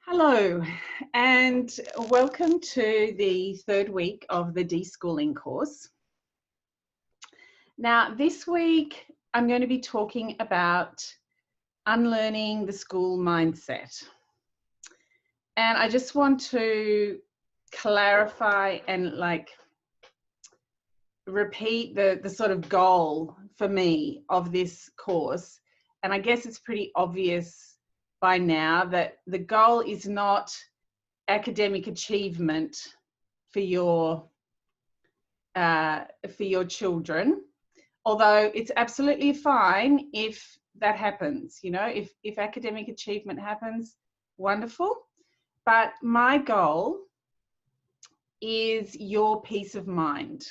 Hello, and welcome to the third week of the Deschooling course. Now, this week I'm going to be talking about unlearning the school mindset. And I just want to clarify and repeat the sort of goal for me of this course. And I guess it's pretty obvious by now that the goal is not academic achievement for your children, although it's absolutely fine if that happens. You know, if academic achievement happens, wonderful. But my goal is your peace of mind.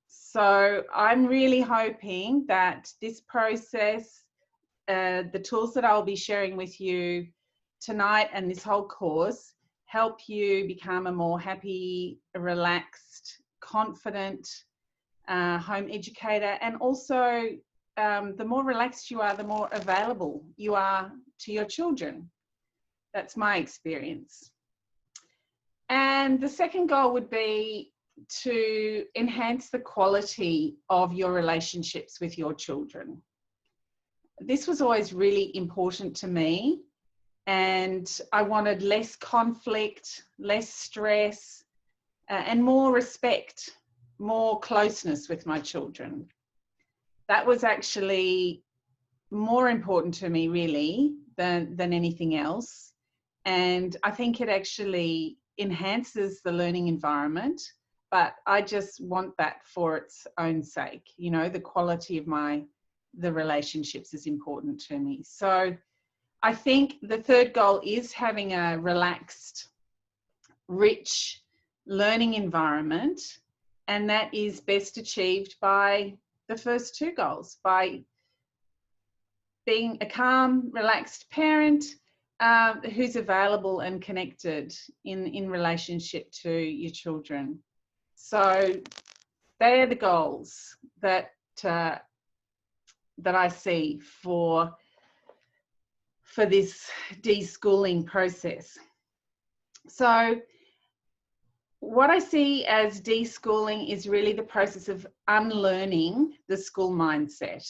So I'm really hoping that this process, the tools that I'll be sharing with you tonight and this whole course, help you become a more happy, relaxed, confident home educator. And also, the more relaxed you are, the more available you are to your children. That's my experience. And the second goal would be to enhance the quality of your relationships with your children. This was always really important to me, and I wanted less conflict, less stress, and more respect, more closeness with my children. That was actually more important to me, really, than anything else. And I think it actually enhances the learning environment, but I just want that for its own sake. You know, the quality of the relationships is important to me. So I think the third goal is having a relaxed, rich learning environment, and that is best achieved by the first two goals, by being a calm, relaxed parent who's available and connected in relationship to your children. So they are the goals that I see for this deschooling process. So what I see as deschooling is really the process of unlearning the school mindset.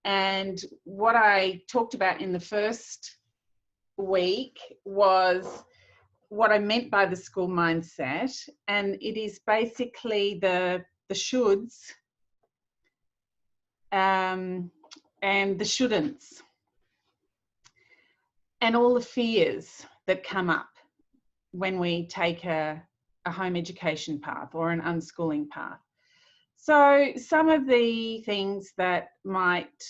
And what I talked about in the first week was what I meant by the school mindset. And it is basically the shoulds and the shouldn'ts, and all the fears that come up when we take a home education path or an unschooling path. So some of the things that might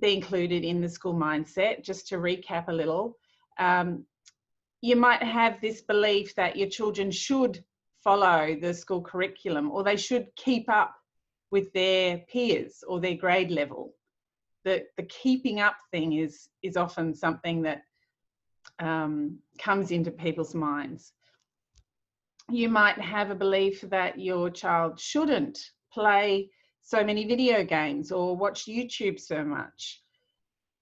be included in the school mindset, just to recap a little, you might have this belief that your children should follow the school curriculum, or they should keep up with their peers or their grade level. The keeping up thing is often something that comes into people's minds. You might have a belief that your child shouldn't play so many video games or watch YouTube so much.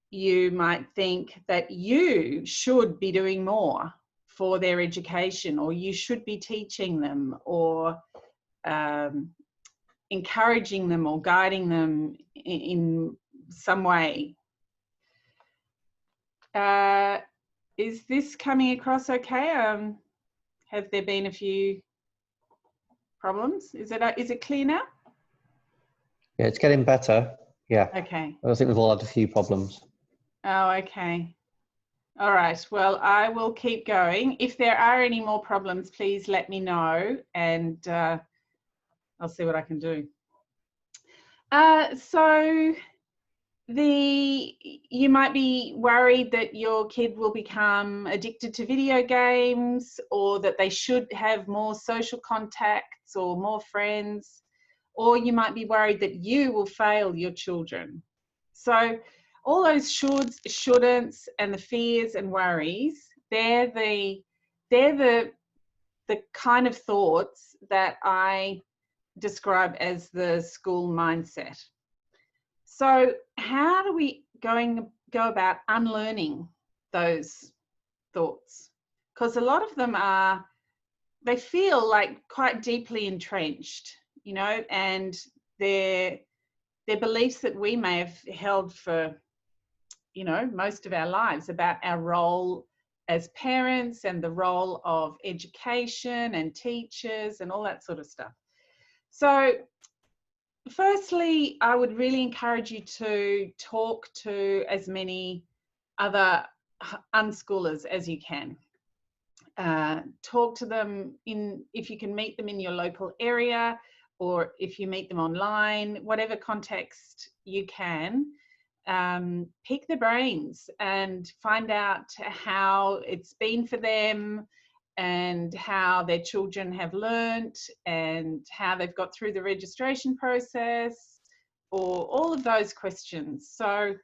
You might think that you should be doing more for their education, or you should be teaching them, or encouraging them or guiding them in some way. Is this coming across okay? Have there been a few problems? Is it clear now? Yeah, it's getting better. Yeah. Okay. I think we've all had a few problems. Oh, okay. All right. Well, I will keep going. If there are any more problems, please let me know, and I'll see what I can do. So you might be worried that your kid will become addicted to video games, or that they should have more social contacts or more friends, or you might be worried that you will fail your children. So all those shoulds, shouldn'ts, and the fears and worries, they're the kind of thoughts that I describe as the school mindset. So how do we go about unlearning those thoughts, because a lot of them are, they feel like quite deeply entrenched, you know, and they're beliefs that we may have held for, you know, most of our lives about our role as parents and the role of education and teachers and all that sort of stuff. So firstly, I would really encourage you to talk to as many other unschoolers as you can. Talk to them if you can meet them in your local area, or if you meet them online, whatever context you can. Pick their brains and find out how it's been for them and how their children have learnt and how they've got through the registration process, or all of those questions. So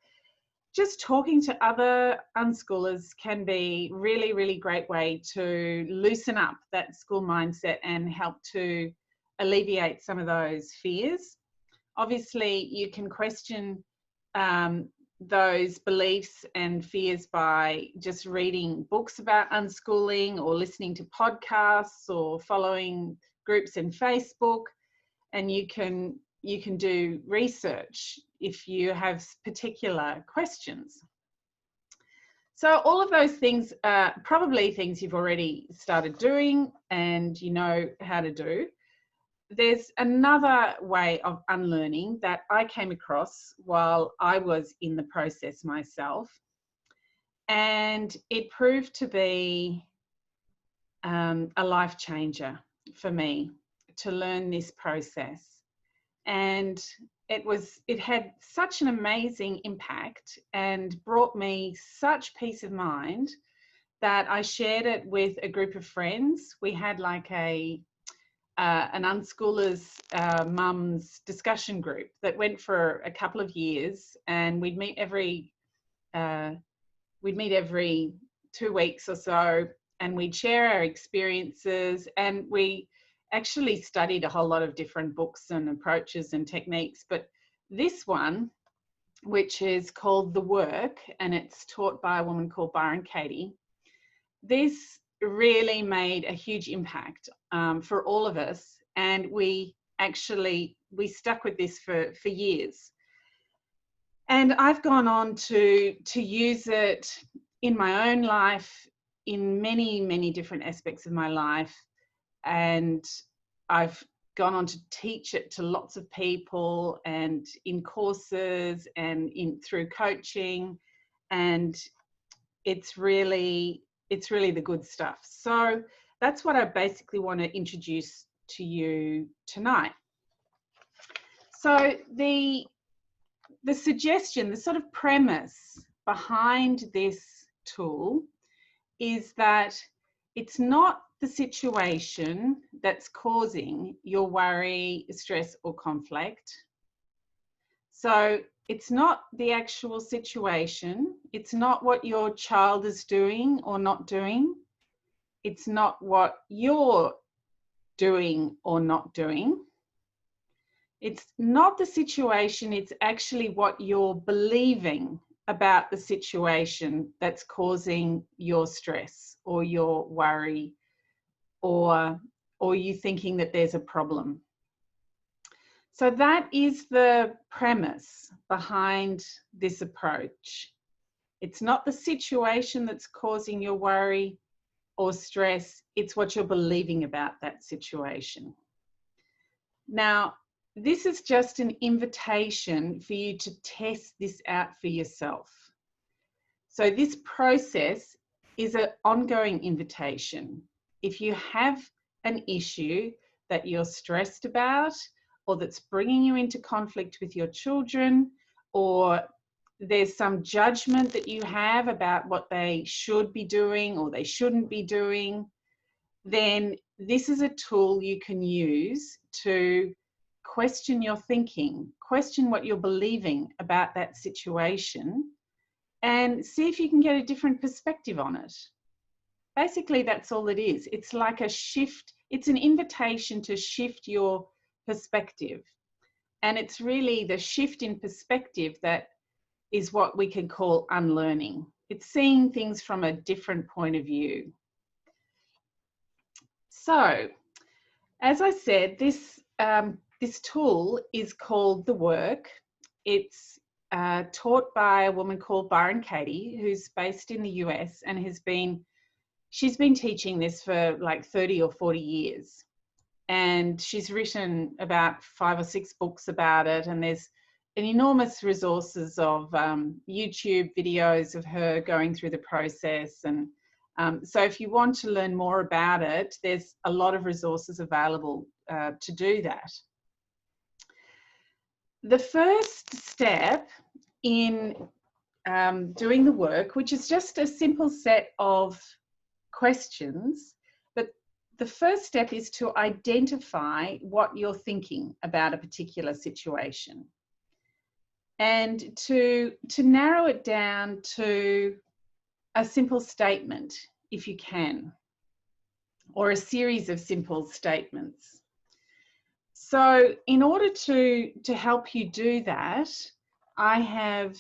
just talking to other unschoolers can be really, really great way to loosen up that school mindset and help to alleviate some of those fears. Obviously, you can question those beliefs and fears by just reading books about unschooling, or listening to podcasts, or following groups in Facebook, and you can do research if you have particular questions. So all of those things are probably things you've already started doing and you know how to do. There's another way of unlearning that I came across while I was in the process myself, and it proved to be a life changer for me to learn this process. And it had such an amazing impact and brought me such peace of mind that I shared it with a group of friends. We had like an unschoolers mums discussion group that went for a couple of years, and we'd meet every 2 weeks or so, and we'd share our experiences, and we actually studied a whole lot of different books and approaches and techniques. But this one, which is called The Work, and it's taught by a woman called Byron Katie, this really made a huge impact for all of us, and we stuck with this for years. And I've gone on to use it in my own life, in many, many different aspects of my life, and I've gone on to teach it to lots of people, and in courses and through coaching, and it's really the good stuff. So that's what I basically want to introduce to you tonight. So the suggestion, the sort of premise behind this tool is that it's not the situation that's causing your worry, stress, or conflict. So it's not the actual situation. It's not what your child is doing or not doing. It's not what you're doing or not doing. It's not the situation. It's actually what you're believing about the situation that's causing your stress or your worry, or you thinking that there's a problem. So that is the premise behind this approach. It's not the situation that's causing your worry or stress, it's what you're believing about that situation. Now, this is just an invitation for you to test this out for yourself. So this process is an ongoing invitation. If you have an issue that you're stressed about, or that's bringing you into conflict with your children, or there's some judgment that you have about what they should be doing or they shouldn't be doing, then this is a tool you can use to question your thinking, question what you're believing about that situation, and see if you can get a different perspective on it. Basically, that's all it is. It's like a shift. It's an invitation to shift your perspective. And it's really the shift in perspective that is what we can call unlearning. It's seeing things from a different point of view. So, as I said, this tool is called The Work. It's taught by a woman called Byron Katie, who's based in the US and she's been teaching this for like 30 or 40 years. And she's written about 5 or 6 books about it. And there's an enormous resources of YouTube videos of her going through the process. And so if you want to learn more about it, there's a lot of resources available to do that. The first step in doing the work, which is just a simple set of questions, but the first step is to identify what you're thinking about a particular situation and to narrow it down to a simple statement, if you can, or a series of simple statements. So in order to help you do that, I have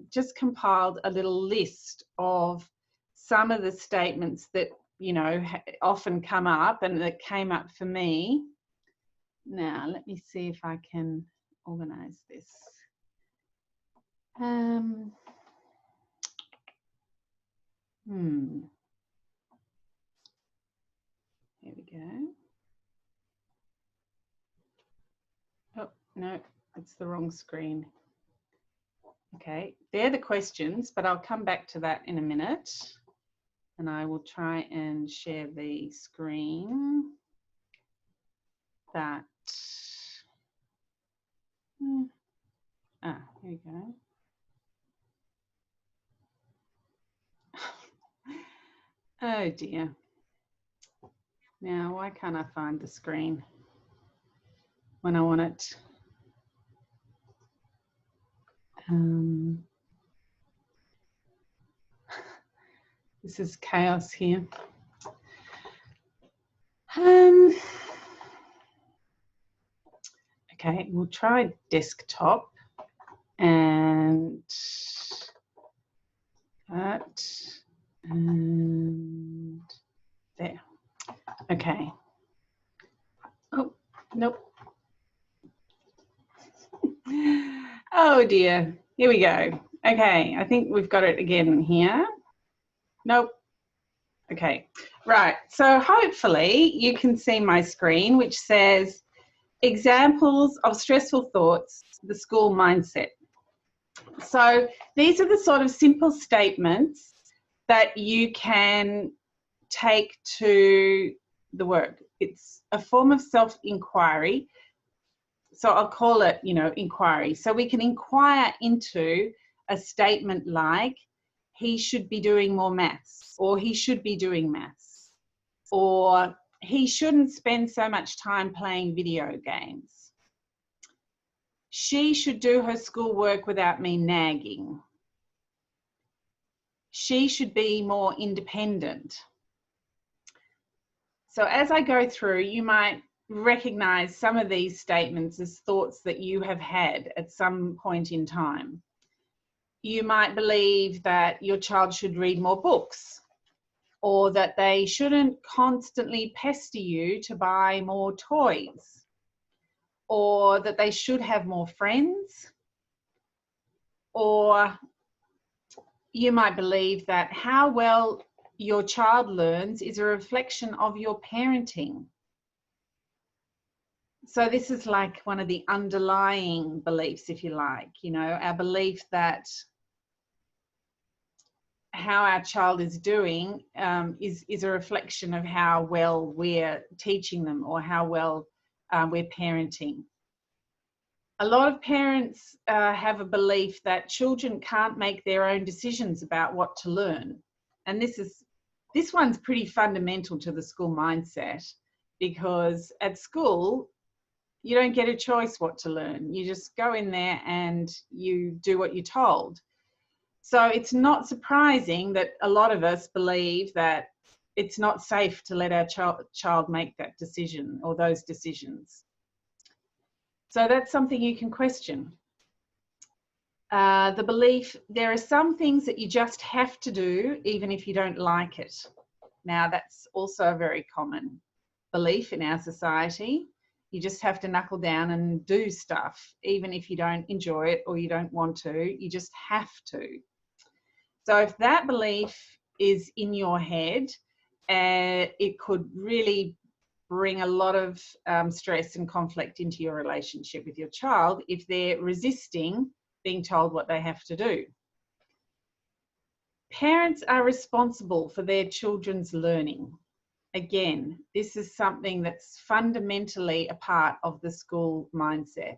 just compiled a little list of some of the statements that, you know, often come up and that came up for me. Now, let me see if I can organize this. Here we go. Oh, no, it's the wrong screen. Okay, they're the questions, but I'll come back to that in a minute. And I will try and share the screen. That. Here we go. Oh dear. Now, why can't I find the screen when I want it? This is chaos here. Okay, we'll try desktop and that and there. Okay. Oh, nope. Oh dear. Here we go. Okay, I think we've got it again here. Nope. Okay, right. So hopefully you can see my screen, which says examples of stressful thoughts, the school mindset. So these are the sort of simple statements that you can take to the work. It's a form of self-inquiry. So I'll call it, you know, inquiry. So we can inquire into a statement like, he should be doing more maths, or he should be doing maths, or he shouldn't spend so much time playing video games. She should do her schoolwork without me nagging. She should be more independent. So as I go through, you might recognize some of these statements as thoughts that you have had at some point in time. You might believe that your child should read more books, or that they shouldn't constantly pester you to buy more toys, or that they should have more friends, or you might believe that how well your child learns is a reflection of your parenting. So this is like one of the underlying beliefs, if you like, you know, our belief that how our child is doing is a reflection of how well we're teaching them or how well we're parenting. A lot of parents have a belief that children can't make their own decisions about what to learn. And this one's pretty fundamental to the school mindset, because at school, you don't get a choice what to learn. You just go in there and you do what you're told. So it's not surprising that a lot of us believe that it's not safe to let our child make that decision or those decisions. So that's something you can question. the belief, there are some things that you just have to do even if you don't like it. Now, that's also a very common belief in our society. You just have to knuckle down and do stuff, even if you don't enjoy it or you don't want to, you just have to. So if that belief is in your head, it could really bring a lot of stress and conflict into your relationship with your child if they're resisting being told what they have to do. Parents are responsible for their children's learning. Again, this is something that's fundamentally a part of the school mindset.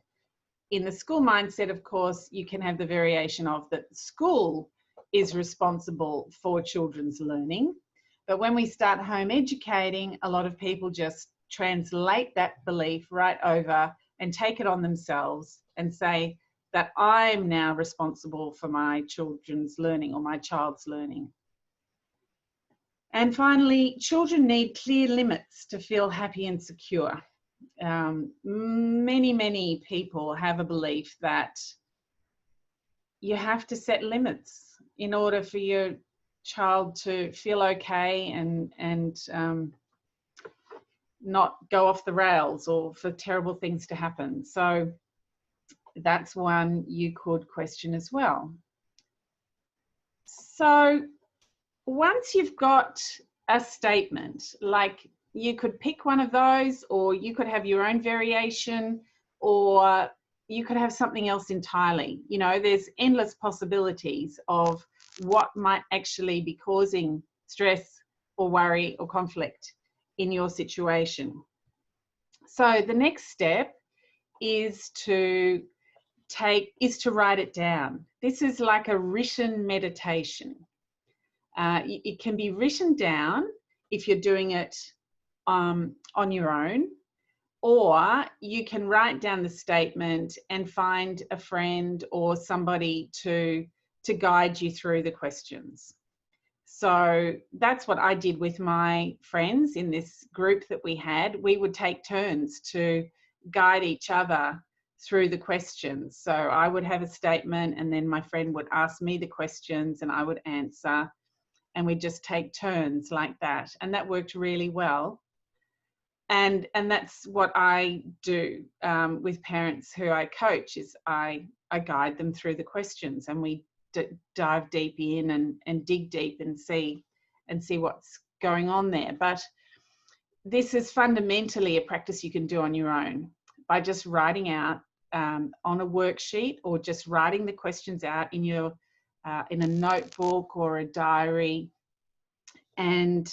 In the school mindset, of course, you can have the variation of that school is responsible for children's learning. But when we start home educating, a lot of people just translate that belief right over and take it on themselves and say that I'm now responsible for my children's learning or my child's learning. And finally, children need clear limits to feel happy and secure. Many people have a belief that you have to set limits in order for your child to feel okay and not go off the rails or for terrible things to happen. So that's one you could question as well. So once you've got a statement, like you could pick one of those, or you could have your own variation, or you could have something else entirely. You know, there's endless possibilities of what might actually be causing stress or worry or conflict in your situation. So the next step is to write it down. This is like a written meditation. It can be written down if you're doing it on your own, or you can write down the statement and find a friend or somebody to guide you through the questions. So that's what I did with my friends in this group that we had. We would take turns to guide each other through the questions. So I would have a statement and then my friend would ask me the questions and I would answer, and we'd just take turns like that. And that worked really well. And that's what I do with parents who I coach, is I guide them through the questions, and we dive deep in and dig deep and see what's going on there. But this is fundamentally a practice you can do on your own by just writing out on a worksheet, or just writing the questions out in your in a notebook or a diary. And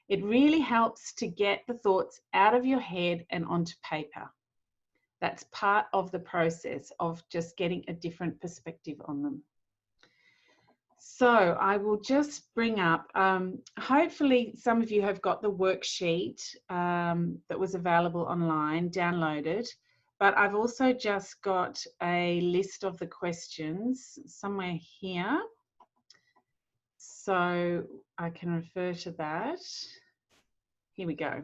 it really helps to get the thoughts out of your head and onto paper. That's part of the process of just getting a different perspective on them. So I will just bring up, hopefully some of you have got the worksheet that was available online, downloaded, but I've also just got a list of the questions somewhere here. So I can refer to that. Here we go.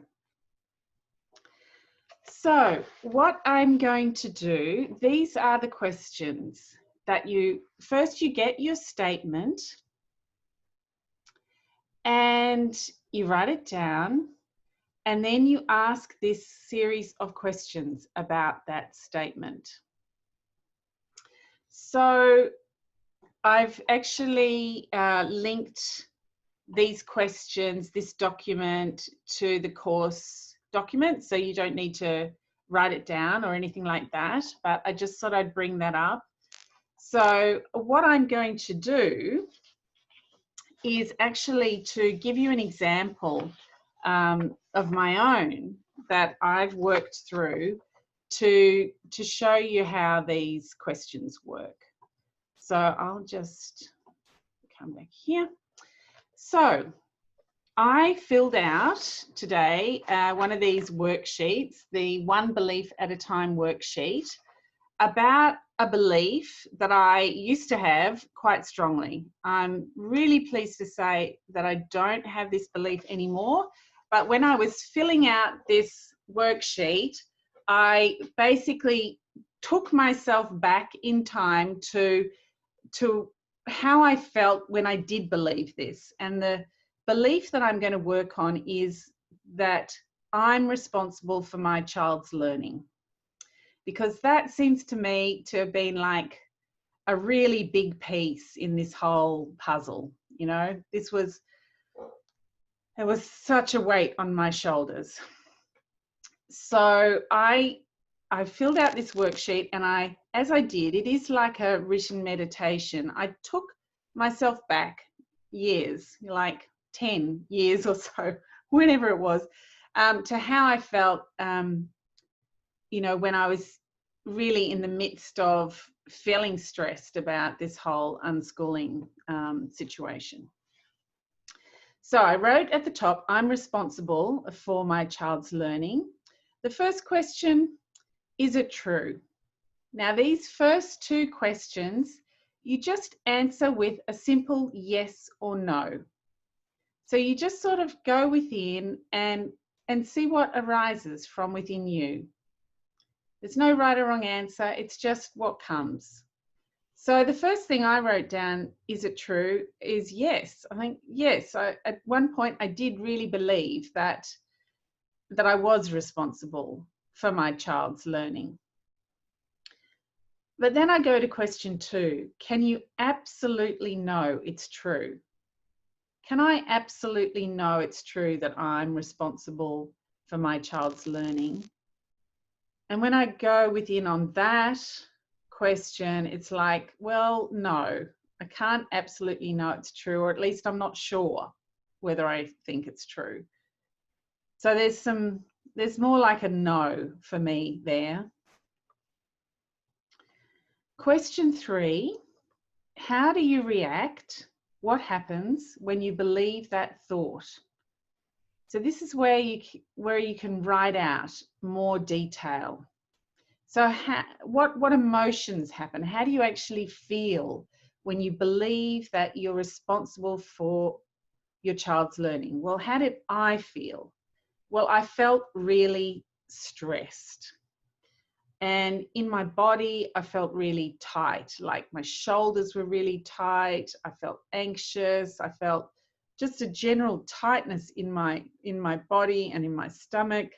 So what I'm going to do, these are the questions that first you get your statement and you write it down, and then you ask this series of questions about that statement. So I've actually linked these questions, this document, to the course document, so you don't need to write it down or anything like that, but I just thought I'd bring that up. So what I'm going to do is actually to give you an example of my own that I've worked through to show you how these questions work. So I'll just come back here. So I filled out today one of these worksheets, the One Belief at a Time worksheet, about a belief that I used to have quite strongly. I'm really pleased to say that I don't have this belief anymore, but when I was filling out this worksheet, I basically took myself back in time to how I felt when I did believe this. And the belief that I'm going to work on is that I'm responsible for my child's learning, because that seems to me to have been like a really big piece in this whole puzzle. You know, it was such a weight on my shoulders. So I filled out this worksheet, and as I did, it is like a written meditation. I took myself back years, like 10 years or so, whenever it was, to how I felt, you know, when I was really in the midst of feeling stressed about this whole unschooling situation. So I wrote at the top, I'm responsible for my child's learning. The first question, is it true? Now, these first two questions, you just answer with a simple yes or no. So you just sort of go within and see what arises from within you. There's no right or wrong answer. It's just what comes. So the first thing I wrote down, is it true, is yes. I think, yes, at one point I did really believe that I was responsible for my child's learning. But then I go to question 2. Can you absolutely know it's true? Can I absolutely know it's true that I'm responsible for my child's learning? And when I go within on that question, it's like, well, no, I can't absolutely know it's true, or at least I'm not sure whether I think it's true. So there's more like a no for me there. Question 3, how do you react? What happens when you believe that thought? So this is where you can write out more detail. So what emotions happen? How do you actually feel when you believe that you're responsible for your child's learning? Well, how did I feel? Well, I felt really stressed. And in my body, I felt really tight, like my shoulders were really tight. I felt anxious. I felt just a general tightness in my body and in my stomach.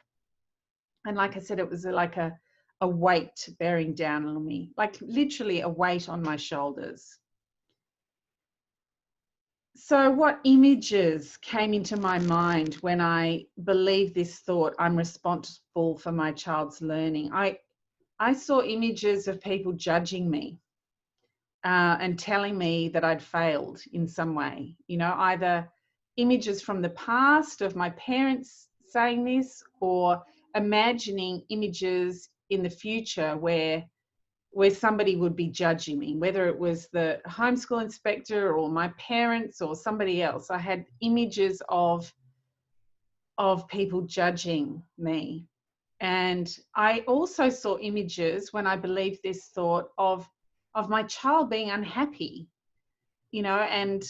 And like I said, it was like a weight bearing down on me, like literally a weight on my shoulders. So what images came into my mind when I believed this thought, I'm responsible for my child's learning? I saw images of people judging me and telling me that I'd failed in some way, you know, either images from the past of my parents saying this, or imagining images in the future where somebody would be judging me, whether it was the homeschool inspector or my parents or somebody else. I had images of people judging me. And I also saw images, when I believed this thought, of my child being unhappy, you know, and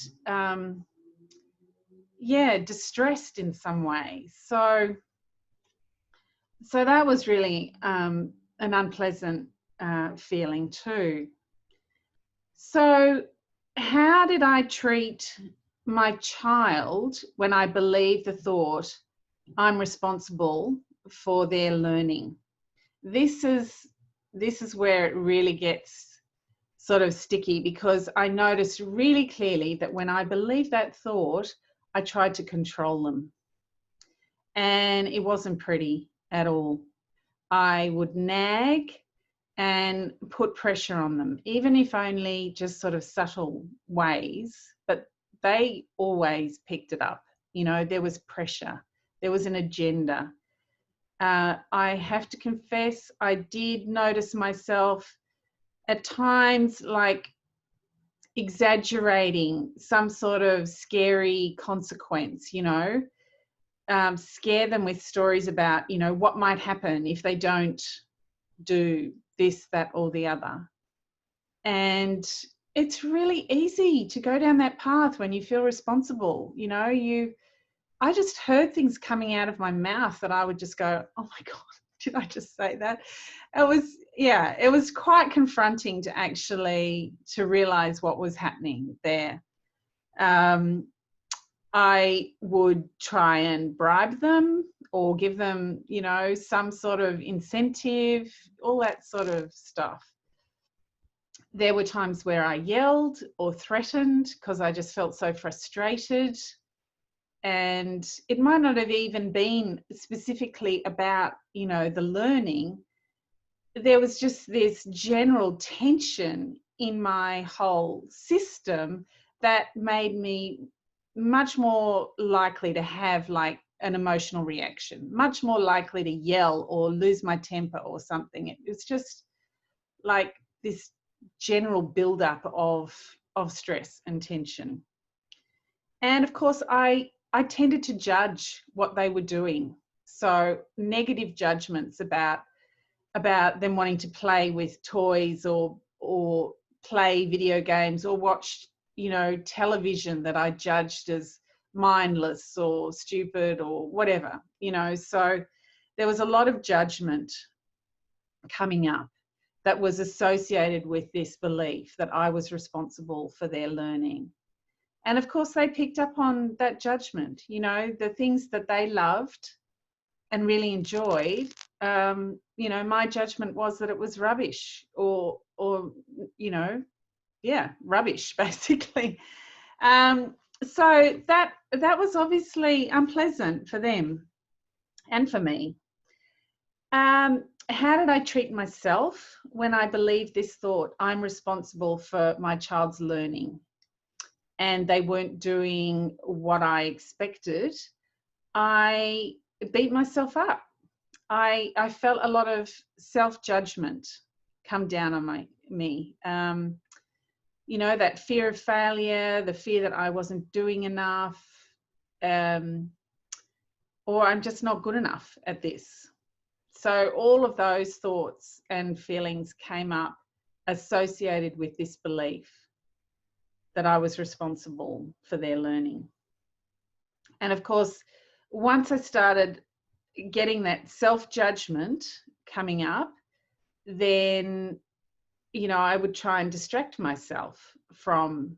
distressed in some way. So that was really an unpleasant feeling too. So how did I treat my child when I believed the thought, I'm responsible for their learning? This is where it really gets sort of sticky, because I noticed really clearly that when I believed that thought, I tried to control them. And it wasn't pretty at all. I would nag and put pressure on them, even if only just sort of subtle ways, but they always picked it up. You know, there was pressure, there was an agenda. I have to confess, I did notice myself at times like exaggerating some sort of scary consequence, you know, scare them with stories about, you know, what might happen if they don't do this, that, or the other. And it's really easy to go down that path when you feel responsible. You know, I just heard things coming out of my mouth that I would just go, oh my God, Did I just say that? It was quite confronting to actually to realize what was happening there. I would try and bribe them or give them, you know, some sort of incentive, all that sort of stuff. There were times where I yelled or threatened because I just felt so frustrated. And it might not have even been specifically about, you know, the learning. There was just this general tension in my whole system that made me much more likely to have like an emotional reaction, much more likely to yell or lose my temper or something. It was just like this general buildup of stress and tension. And of course, I tended to judge what they were doing. So negative judgments about them wanting to play with toys or play video games or watch, you know, television that I judged as mindless or stupid or whatever, you know. So there was a lot of judgment coming up that was associated with this belief that I was responsible for their learning. And of course, they picked up on that judgment, you know, the things that they loved and really enjoyed. You know, my judgment was that it was rubbish or you know, yeah, rubbish basically. So that was obviously unpleasant for them and for me. How did I treat myself when I believed this thought? I'm responsible for my child's learning and they weren't doing what I expected. I beat myself up. I felt a lot of self-judgment come down on me. You know, that fear of failure, the fear that I wasn't doing enough, or I'm just not good enough at this. So all of those thoughts and feelings came up associated with this belief that I was responsible for their learning. And of course, once I started getting that self-judgment coming up, then, you know, I would try and distract myself from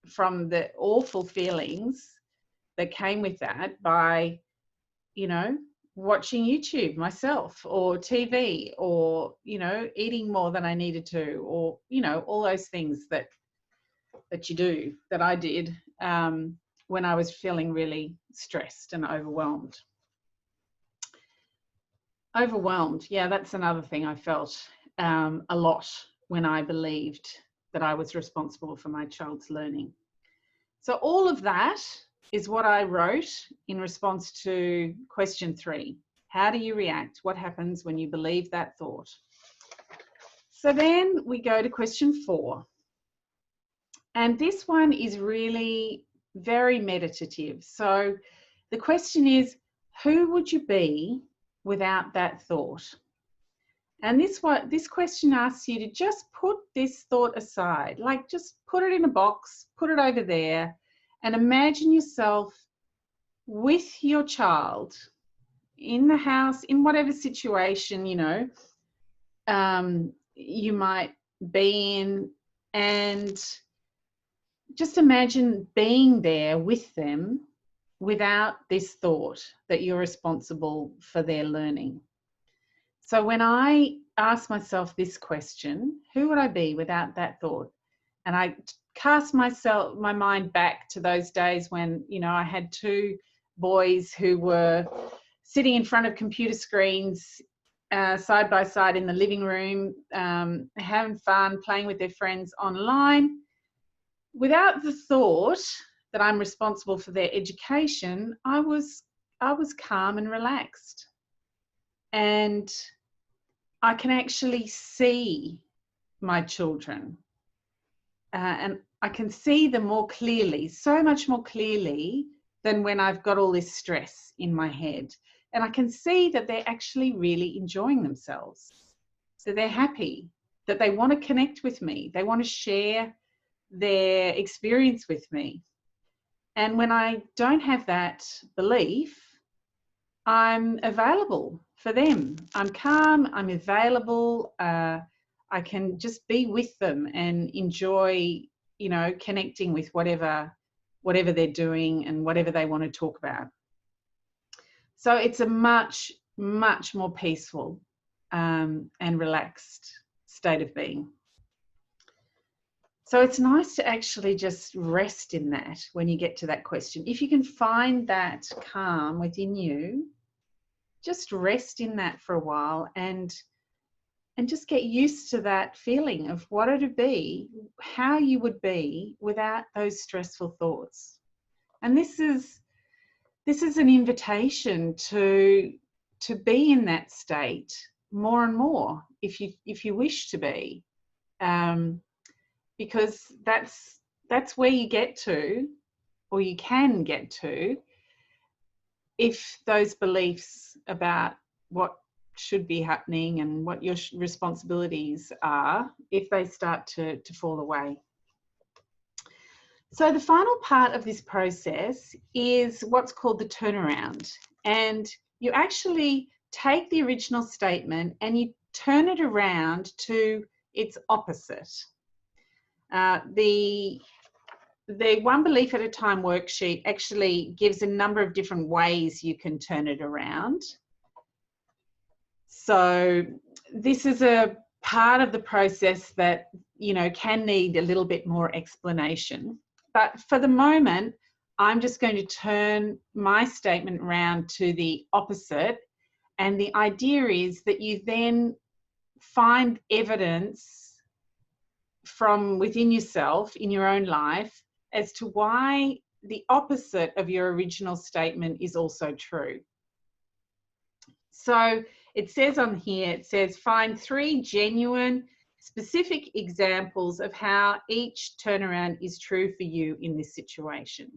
the awful feelings that came with that by, you know, watching YouTube myself or TV or, you know, eating more than I needed to, or, you know, all those things that you do, that I did when I was feeling really stressed and overwhelmed. Overwhelmed, yeah, that's another thing I felt a lot when I believed that I was responsible for my child's learning. So all of that is what I wrote in response to question 3. How do you react? What happens when you believe that thought? So then we go to question 4. And this one is really very meditative. So the question is, who would you be without that thought? And this question asks you to just put this thought aside, like just put it in a box, put it over there, and imagine yourself with your child in the house, in whatever situation, you know, you might be in, and just imagine being there with them without this thought that you're responsible for their learning. So when I ask myself this question, who would I be without that thought? And I cast my mind back to those days when, you know, I had 2 boys who were sitting in front of computer screens side by side in the living room, having fun, playing with their friends online. Without the thought that I'm responsible for their education, I was calm and relaxed. And I can actually see my children. And I can see them more clearly, so much more clearly than when I've got all this stress in my head. And I can see that they're actually really enjoying themselves. So they're happy, that they want to connect with me. They want to share their experience with me. And when I don't have that belief, I'm available for them. I'm calm, I'm available, I can just be with them and enjoy, you know, connecting with whatever they're doing and whatever they want to talk about. So it's a much, much more peaceful and relaxed state of being. So it's nice to actually just rest in that when you get to that question. If you can find that calm within you, just rest in that for a while and just get used to that feeling of what it would be, how you would be without those stressful thoughts. And this is an invitation to be in that state more and more if you wish to be. Because that's where you get to, or you can get to, if those beliefs about what should be happening and what your responsibilities are, if they start to fall away. So the final part of this process is what's called the turnaround. And you actually take the original statement and you turn it around to its opposite. The One Belief at a Time worksheet actually gives a number of different ways you can turn it around. So this is a part of the process that, you know, can need a little bit more explanation. But for the moment, I'm just going to turn my statement around to the opposite. And the idea is that you then find evidence from within yourself in your own life as to why the opposite of your original statement is also true. So it says on here, it says, find 3 genuine, specific examples of how each turnaround is true for you in this situation.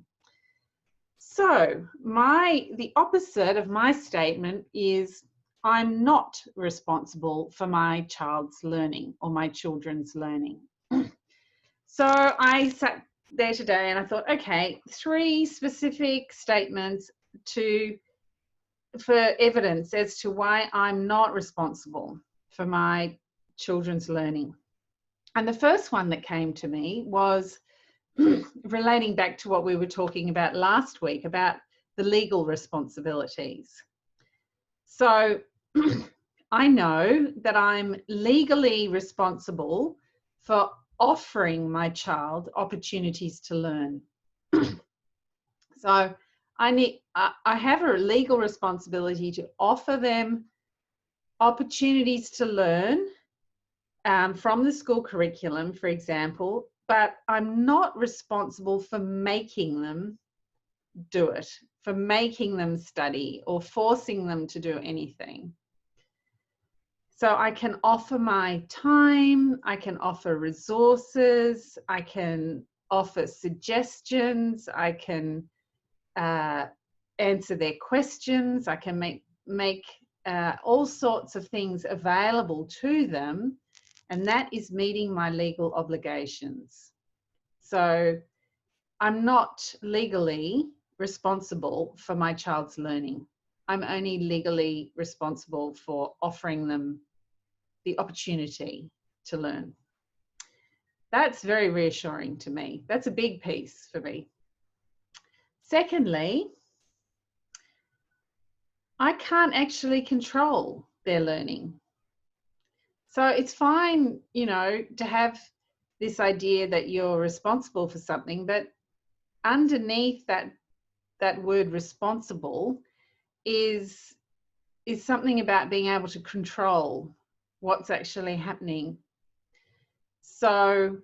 So the opposite of my statement is, I'm not responsible for my child's learning or my children's learning. So I sat there today and I thought, okay, 3 specific statements for evidence as to why I'm not responsible for my children's learning. And the first one that came to me was relating back to what we were talking about last week about the legal responsibilities. So I know that I'm legally responsible for offering my child opportunities to learn. So I have a legal responsibility to offer them opportunities to learn from the school curriculum, for example, but I'm not responsible for making them do it, for making them study or forcing them to do anything. So I can offer my time, I can offer resources, I can offer suggestions, I can answer their questions, I can make all sorts of things available to them, and that is meeting my legal obligations. So I'm not legally responsible for my child's learning. I'm only legally responsible for offering them the opportunity to learn. That's very reassuring to me. That's a big piece for me. Secondly, I can't actually control their learning. So it's fine, you know, to have this idea that you're responsible for something, but underneath that word responsible is something about being able to control what's actually happening. So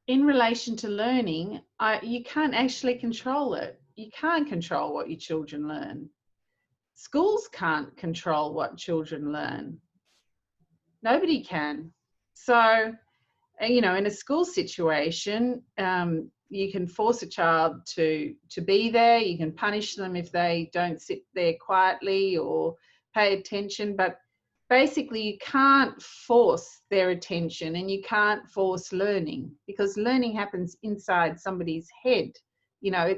in relation to learning, you can't actually control it. You can't control what your children learn. Schools can't control what children learn. Nobody can. So, you know, in a school situation, you can force a child to be there. You can punish them if they don't sit there quietly or pay attention. But basically, you can't force their attention and you can't force learning, because learning happens inside somebody's head. You know,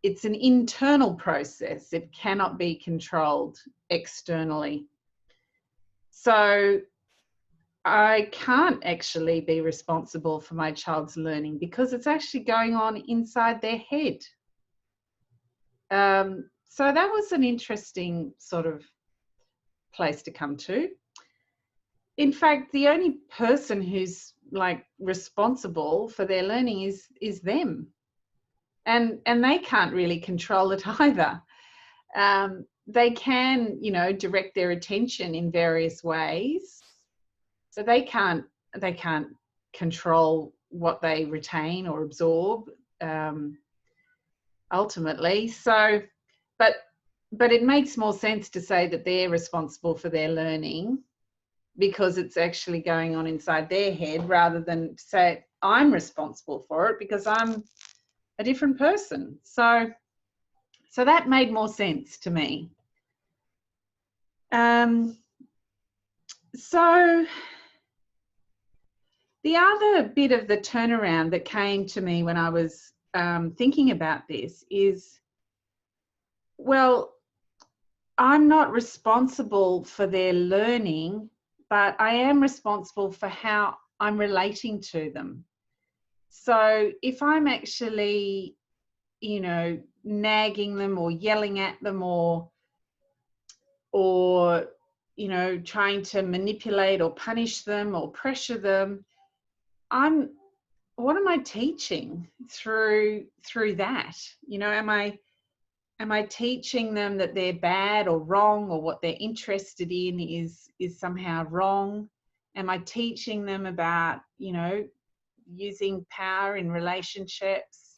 it's an internal process. It cannot be controlled externally. So I can't actually be responsible for my child's learning because it's actually going on inside their head. So that was an interesting sort of place to come to. In fact, the only person who's like responsible for their learning is them, and they can't really control it either. They can, you know, direct their attention in various ways, so they can't control what they retain or absorb, ultimately. So, but it makes more sense to say that they're responsible for their learning because it's actually going on inside their head, rather than say I'm responsible for it because I'm a different person. So that made more sense to me. So the other bit of the turnaround that came to me when I was thinking about this is, well, I'm not responsible for their learning, but I am responsible for how I'm relating to them. So if I'm actually, you know, nagging them or yelling at them or you know, trying to manipulate or punish them or pressure them, what am I teaching through that? You know, am I teaching them that they're bad or wrong, or what they're interested in is somehow wrong? Am I teaching them about, you know, using power in relationships?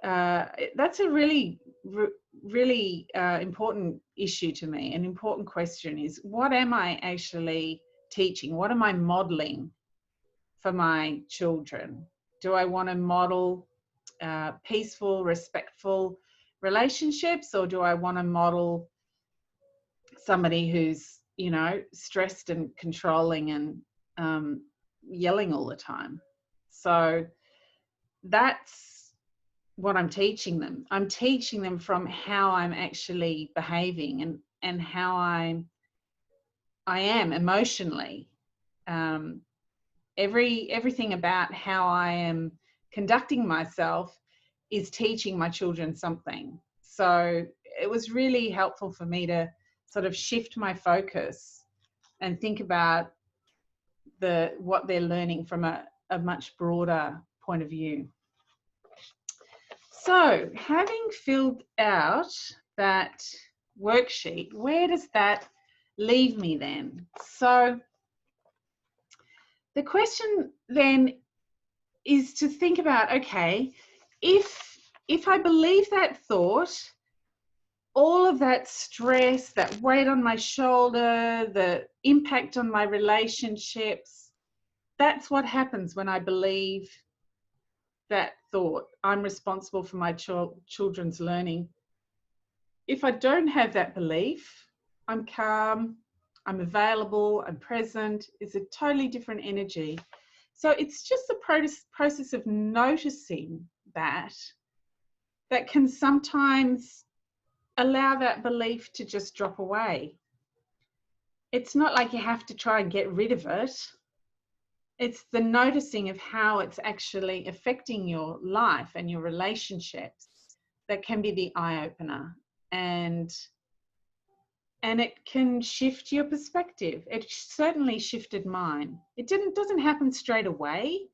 That's a really important issue to me. An important question is, what am I actually teaching? What am I modeling for my children? Do I want to model peaceful, respectful relationships, or do I want to model somebody who's, you know, stressed and controlling and yelling all the time? So that's what I'm teaching them. I'm teaching them from how I'm actually behaving and how I am emotionally. Everything about how I am conducting myself is teaching my children something. So it was really helpful for me to sort of shift my focus and think about what they're learning from a much broader point of view. So, having filled out that worksheet, where does that leave me then? So, the question then is to think about, okay, if I believe that thought, all of that stress, that weight on my shoulder, the impact on my relationships, that's what happens when I believe that thought. I'm responsible for my children's learning. If I don't have that belief, I'm calm, I'm available, I'm present. It's a totally different energy. So it's just a process of noticing that can sometimes allow that belief to just drop away. It's not like you have to try and get rid of it. It's the noticing of how it's actually affecting your life and your relationships that can be the eye-opener. And it can shift your perspective. It certainly shifted mine. It doesn't happen straight away.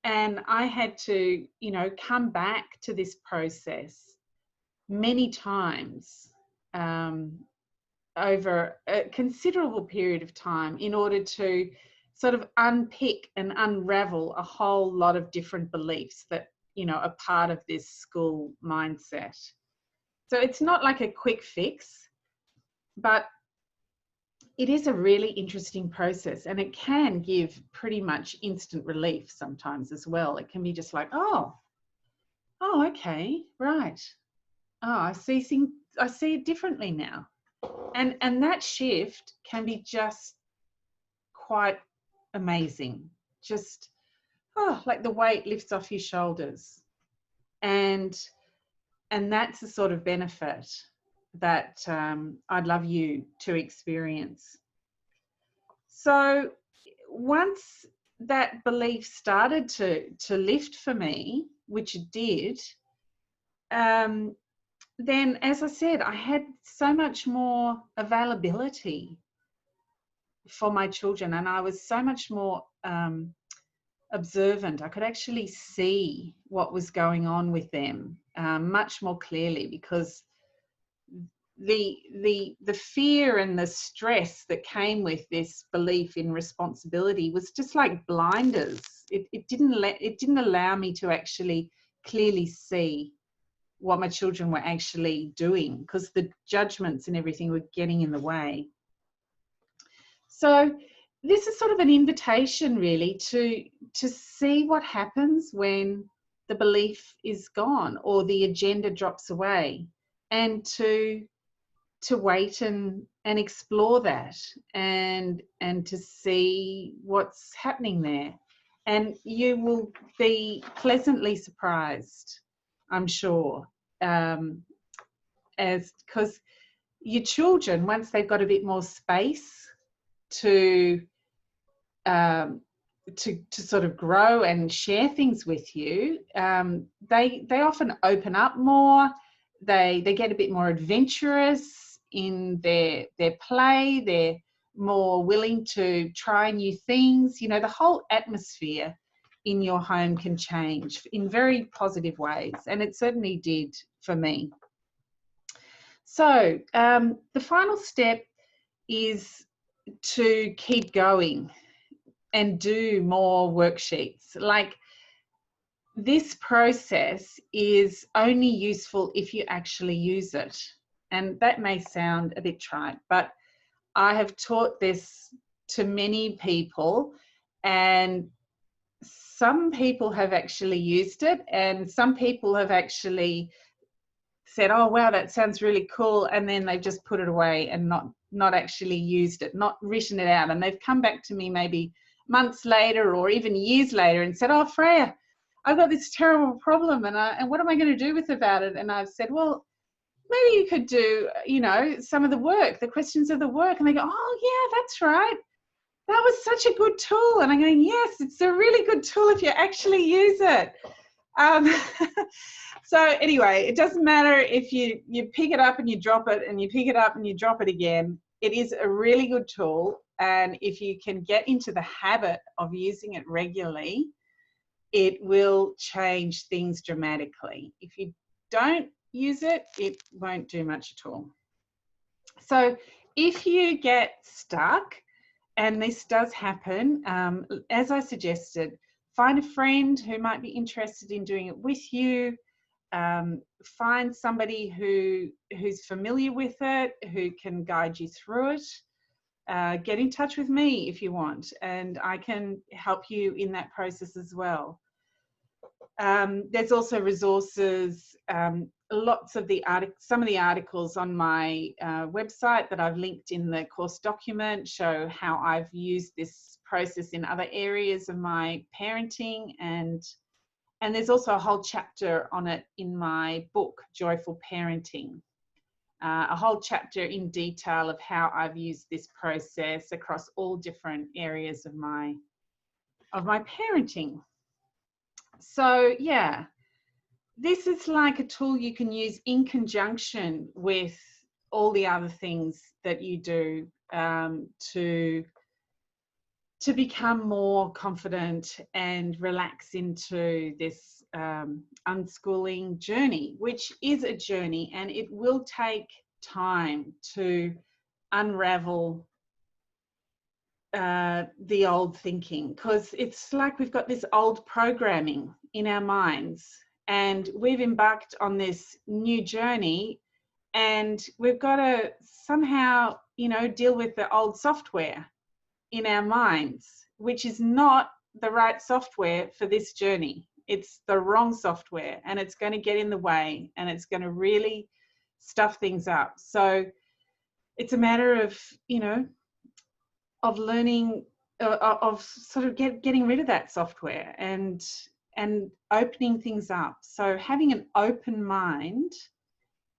And I had to, you know, come back to this process many times over a considerable period of time in order to sort of unpick and unravel a whole lot of different beliefs that, you know, are part of this school mindset. So it's not like a quick fix, but it is a really interesting process, and it can give pretty much instant relief sometimes as well. It can be just like, oh, okay, right. Oh, I see it differently now. And that shift can be just quite amazing. Just, like the weight lifts off your shoulders. And that's the sort of benefit that I'd love you to experience. So once that belief started to lift for me, which it did, then, as I said, I had so much more availability for my children, and I was so much more observant. I could actually see what was going on with them much more clearly, because the fear and the stress that came with this belief in responsibility was just like blinders. It didn't allow me to actually clearly see what my children were actually doing, because the judgments and everything were getting in the way. So this is sort of an invitation really to see what happens when the belief is gone or the agenda drops away, and to wait and explore that, and to see what's happening there. And you will be pleasantly surprised, I'm sure, because your children, once they've got a bit more space to sort of grow and share things with you, they often open up more. They get a bit more adventurous in their play. They're more willing to try new things. You know, the whole atmosphere in your home can change in very positive ways, and it certainly did for me. So the final step is to keep going and do more worksheets. Like, this process is only useful if you actually use it. And that may sound a bit trite, but I have taught this to many people, and some people have actually used it, and some people have actually said, oh wow, that sounds really cool, and then they've just put it away and not actually used it, not written it out. And they've come back to me maybe months later or even years later and said, oh Freya, I've got this terrible problem, and what am I going to do with about it? And I've said, well, maybe you could do, you know, some of the work, the questions of the work. And they go, oh yeah, that's right, that was such a good tool. And I'm going, yes, it's a really good tool if you actually use it. So anyway, it doesn't matter if you pick it up and you drop it, and you pick it up and you drop it again. It is a really good tool, and if you can get into the habit of using it regularly, it will change things dramatically. If you don't use it, it won't do much at all. So if you get stuck, and this does happen, as I suggested, find a friend who might be interested in doing it with you. Find somebody who's familiar with it, who can guide you through it. Get in touch with me if you want, and I can help you in that process as well. There's also resources, lots of some of the articles on my website that I've linked in the course document show how I've used this process in other areas of my parenting, and there's also a whole chapter on it in my book, Joyful Parenting. A whole chapter in detail of how I've used this process across all different areas of my parenting. So yeah, this is like a tool you can use in conjunction with all the other things that you do to become more confident and relax into this unschooling journey, which is a journey, and it will take time to unravel the old thinking, because it's like we've got this old programming in our minds, and we've embarked on this new journey, and we've got to somehow, you know, deal with the old software in our minds, which is not the right software for this journey. It's the wrong software, and it's going to get in the way, and it's going to really stuff things up. So it's a matter of, you know, of learning, of sort of getting rid of that software and opening things up. So having an open mind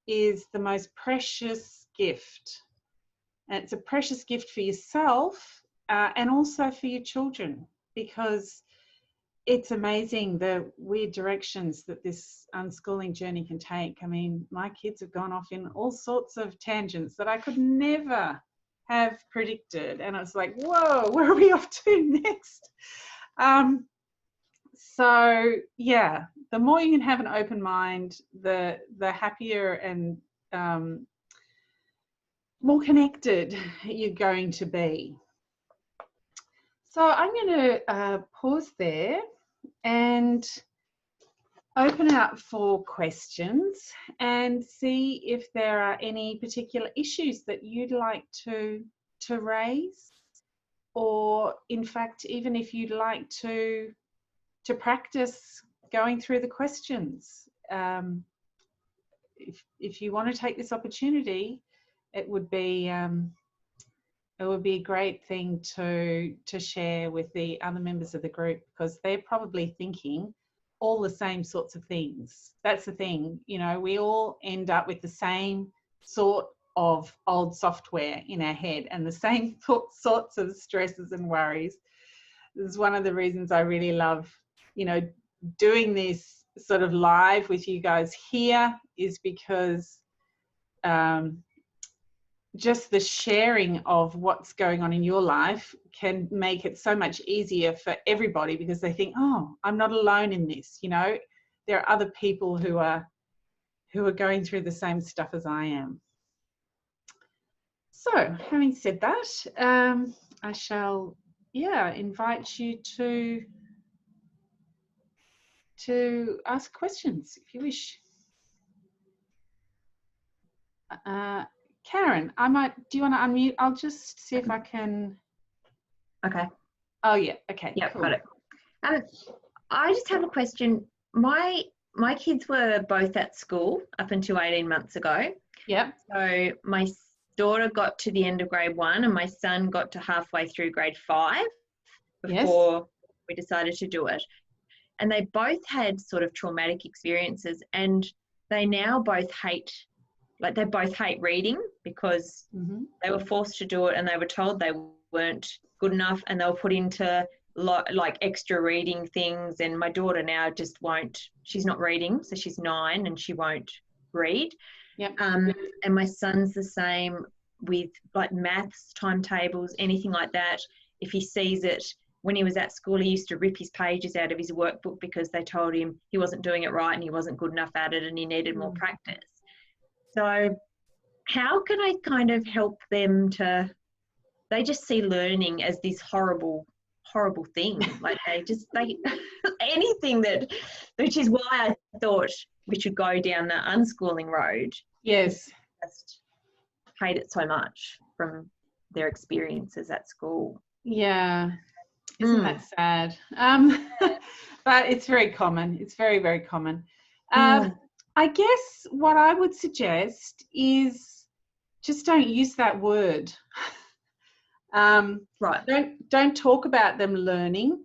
is the most precious gift. And it's a precious gift for yourself and also for your children, because it's amazing the weird directions that this unschooling journey can take. I mean, my kids have gone off in all sorts of tangents that I could never have predicted. And it's like, whoa, where are we off to next? So, yeah, the more you can have an open mind, the happier and more connected you're going to be. So I'm going to pause there and open up for questions and see if there are any particular issues that you'd like to raise, or in fact, even if you'd like to practice going through the questions. If you want to take this opportunity, it would be a great thing to share with the other members of the group, because they're probably thinking all the same sorts of things. That's the thing, you know, we all end up with the same sort of old software in our head and the same sorts of stresses and worries. This is one of the reasons I really love, you know, doing this sort of live with you guys here, is because just the sharing of what's going on in your life can make it so much easier for everybody, because they think, oh, I'm not alone in this. You know, there are other people who are going through the same stuff as I am. So having said that, I shall, invite you to ask questions if you wish. Karen, do you want to unmute? I'll just see if I can. Okay. Oh yeah, okay. Yeah, cool. got it. I just have a question. My kids were both at school up until 18 months ago. Yep. So my daughter got to the end of grade 1 and my son got to halfway through grade 5 before we decided to do it. And they both had sort of traumatic experiences, and they now both hate reading because they were forced to do it and they were told they weren't good enough, and they were put into like extra reading things. And my daughter now just won't, she's not reading, so she's 9 and she won't read. Yep. And my son's the same with like maths, timetables, anything like that. If he sees it, when he was at school, he used to rip his pages out of his workbook because they told him he wasn't doing it right and he wasn't good enough at it and he needed more practice. So how can I kind of help them to, they just see learning as this horrible thing. Like they anything that, which is why I thought we should go down the unschooling road. Yes. Just hate it so much from their experiences at school. Yeah. Isn't that sad? But it's very common. It's very, very common. I guess what I would suggest is just don't use that word. Right. Don't talk about them learning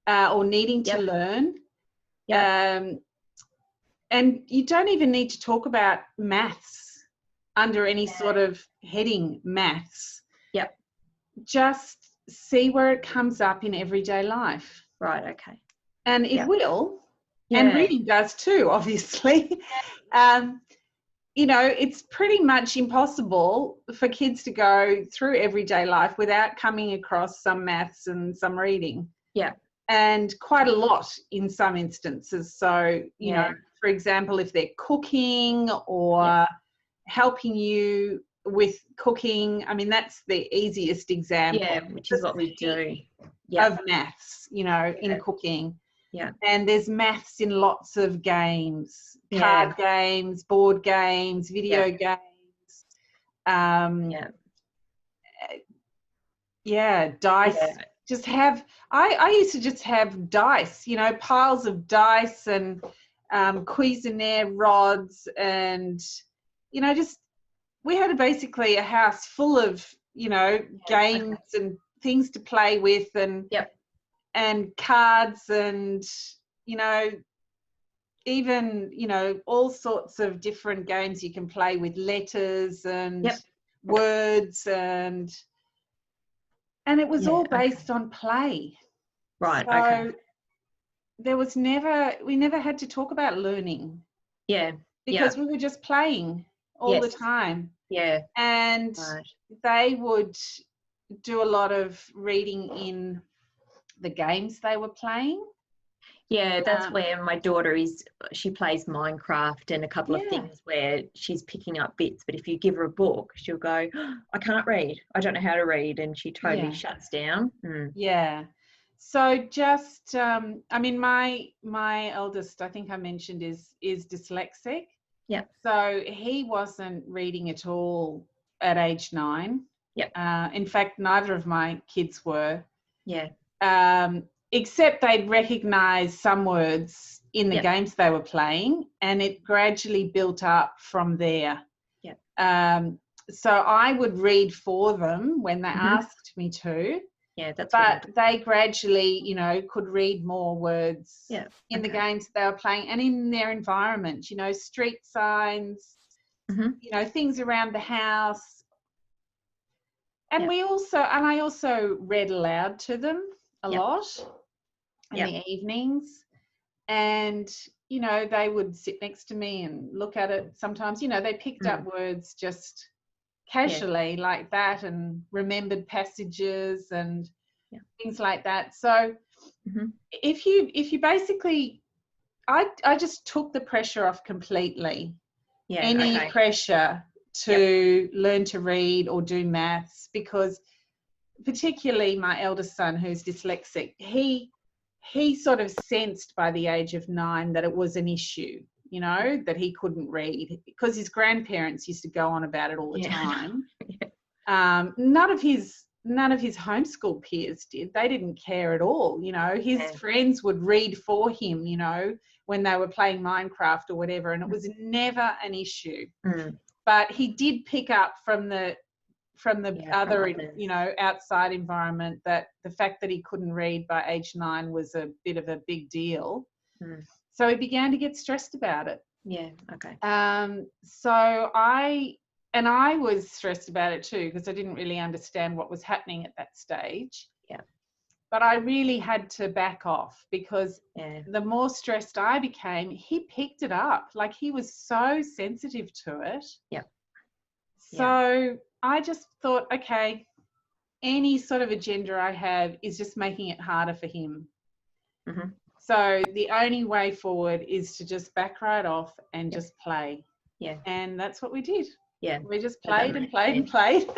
or needing to learn. And you don't even need to talk about maths under any sort of heading, maths. Yep. Just see where it comes up in everyday life. Right, okay. And it will. And reading does too, obviously. You know, it's pretty much impossible for kids to go through everyday life without coming across some maths and some reading. Yeah. And quite a lot in some instances. So, you know, for example, if they're cooking or helping you with cooking, I mean, that's the easiest example. Yeah, which is what we do. Of maths, you know, in cooking. Yeah. And there's maths in lots of games, card games, board games, video games. Dice. Just have, I used to just have dice, you know, piles of dice and Cuisinart rods, and, you know, just, we had basically a house full of, you know, games and things to play with, and and cards and you know, even, you know, all sorts of different games you can play with letters and words, and it was all based on play. Right. So there was we never had to talk about learning. Yeah. Because we were just playing all the time. Yeah. And they would do a lot of reading in the games they were playing. Yeah, that's where my daughter she plays Minecraft and a couple of things where she's picking up bits, but if you give her a book, she'll go, oh, I can't read. I don't know how to read. And she totally shuts down. Yeah. So just, I mean, my eldest, I think I mentioned, is dyslexic. Yeah. So he wasn't reading at all at age 9. Yeah. In fact, neither of my kids were. Yeah. Except they'd recognise some words in the games they were playing, and it gradually built up from there. Yeah. So I would read for them when they asked me to. Yeah, but they gradually, you know, could read more words in the games they were playing and in their environment, you know, street signs, you know, things around the house. And I also read aloud to them a lot in the evenings. And, you know, they would sit next to me and look at it. Sometimes, you know, they picked up words just casually like that and remembered passages and things like that. So if you basically, I just took the pressure off completely. Any pressure to learn to read or do maths, because particularly my eldest son, who's dyslexic, he sort of sensed by the age of 9 that it was an issue, you know, that he couldn't read, because his grandparents used to go on about it all the time. None of his homeschool peers did. They didn't care at all. You know, his friends would read for him, you know, when they were playing Minecraft or whatever, and it was never an issue. But he did pick up from the other, you know, outside environment, that the fact that he couldn't read by age 9 was a bit of a big deal. So he began to get stressed about it. So I was stressed about it too, because I didn't really understand what was happening at that stage. But I really had to back off, because the more stressed I became, he picked it up. Like, he was so sensitive to it. So I just thought, okay, any sort of agenda I have is just making it harder for him. So the only way forward is to just back right off and just play. And that's what we did. We just played and played and played.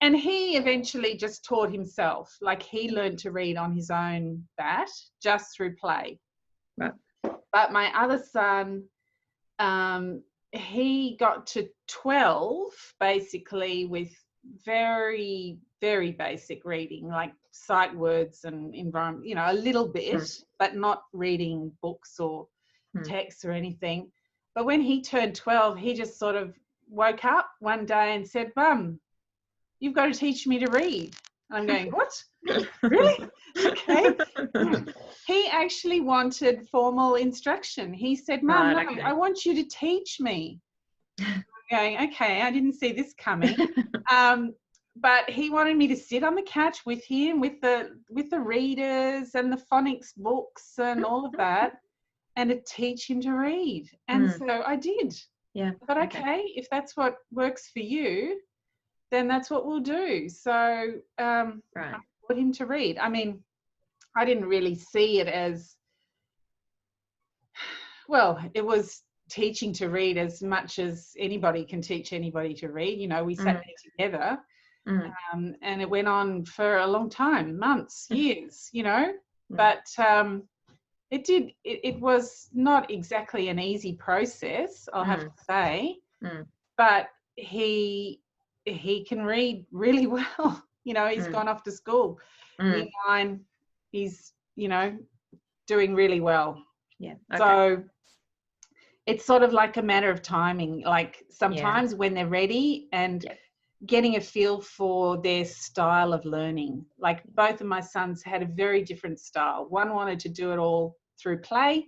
And he eventually just taught himself. Like, he learned to read on his own bat just through play. But my other son, he got to 12 basically with very, very basic reading, like sight words and environment, you know, a little bit, but not reading books or texts or anything. But when he turned 12, he just sort of woke up one day and said, Mum, you've got to teach me to read. And I'm going, what? Really? Okay. He actually wanted formal instruction. He said, Mum, no, I want you to teach me. I'm going, okay, I didn't see this coming. But he wanted me to sit on the couch with him, with the readers and the phonics books and all of that, and to teach him to read. And so I did. But okay, if that's what works for you, then that's what we'll do. So I taught him to read. I mean, I didn't really see it as, well, it was teaching to read as much as anybody can teach anybody to read. You know, we sat there together, and it went on for a long time, months, years, you know. But it was not exactly an easy process, I'll have to say. But he can read really well. You know, he's gone off to school. Year 9, he's, you know, doing really well. So it's sort of like a matter of timing. Like, sometimes when they're ready, and getting a feel for their style of learning. Like both of my sons had a very different style. One wanted to do it all through play,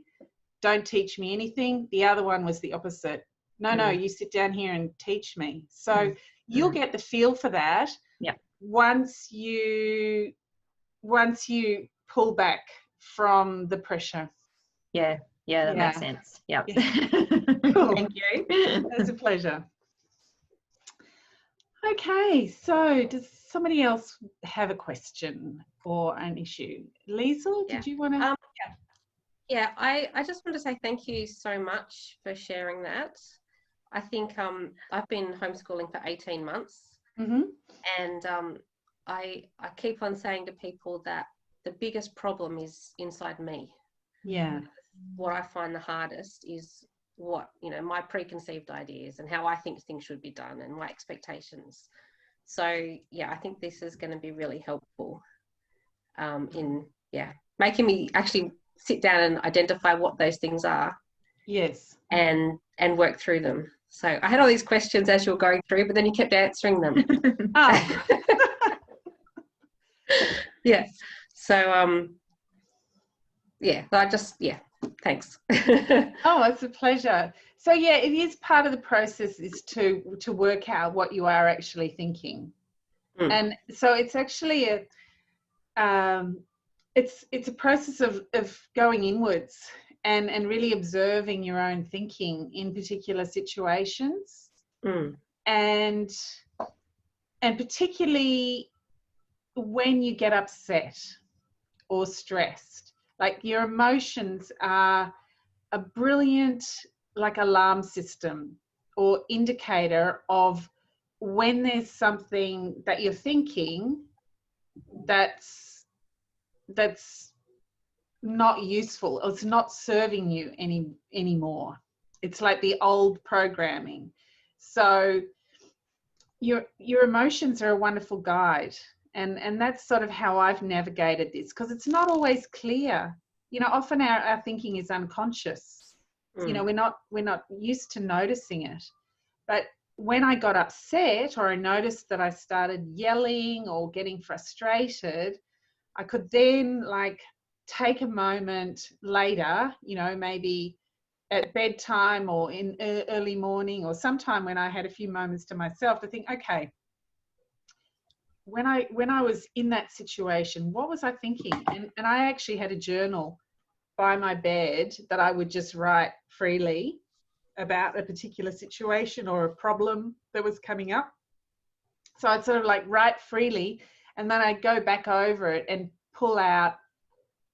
don't teach me anything. The other one was the opposite. No, you sit down here and teach me. So you'll get the feel for that once you pull back from the pressure. Yeah, that makes sense. Yeah. Cool. Thank you. It's a pleasure. Okay, so does somebody else have a question or an issue? Liesl, did you want to? Yeah, I just want to say thank you so much for sharing that. I think I've been homeschooling for 18 months, and I keep on saying to people that the biggest problem is inside me. Yeah. What I find the hardest is my preconceived ideas and how I think things should be done and my expectations. So yeah, I think this is going to be really helpful in making me actually sit down and identify what those things are. Yes. And work through them. So I had all these questions as you were going through, but then you kept answering them. Oh. Yeah. So thanks. Oh, it's a pleasure. So yeah, it is part of the process is to work out what you are actually thinking. And so it's actually it's a process of going inwards and really observing your own thinking in particular situations. And particularly when you get upset or stressed, like your emotions are a brilliant like alarm system or indicator of when there's something that you're thinking that's not useful, or it's not serving you anymore. It's like the old programming. So your emotions are a wonderful guide, and that's sort of how I've navigated this, because it's not always clear. Often our thinking is unconscious. We're not used to noticing it. But when I got upset, or I noticed that I started yelling or getting frustrated, I could then like take a moment later, maybe at bedtime or in early morning, or sometime when I had a few moments to myself, to think, okay, when I was in that situation, what was I thinking? And I actually had a journal by my bed that I would just write freely about a particular situation or a problem that was coming up. So I'd sort of like write freely, and then I'd go back over it and pull out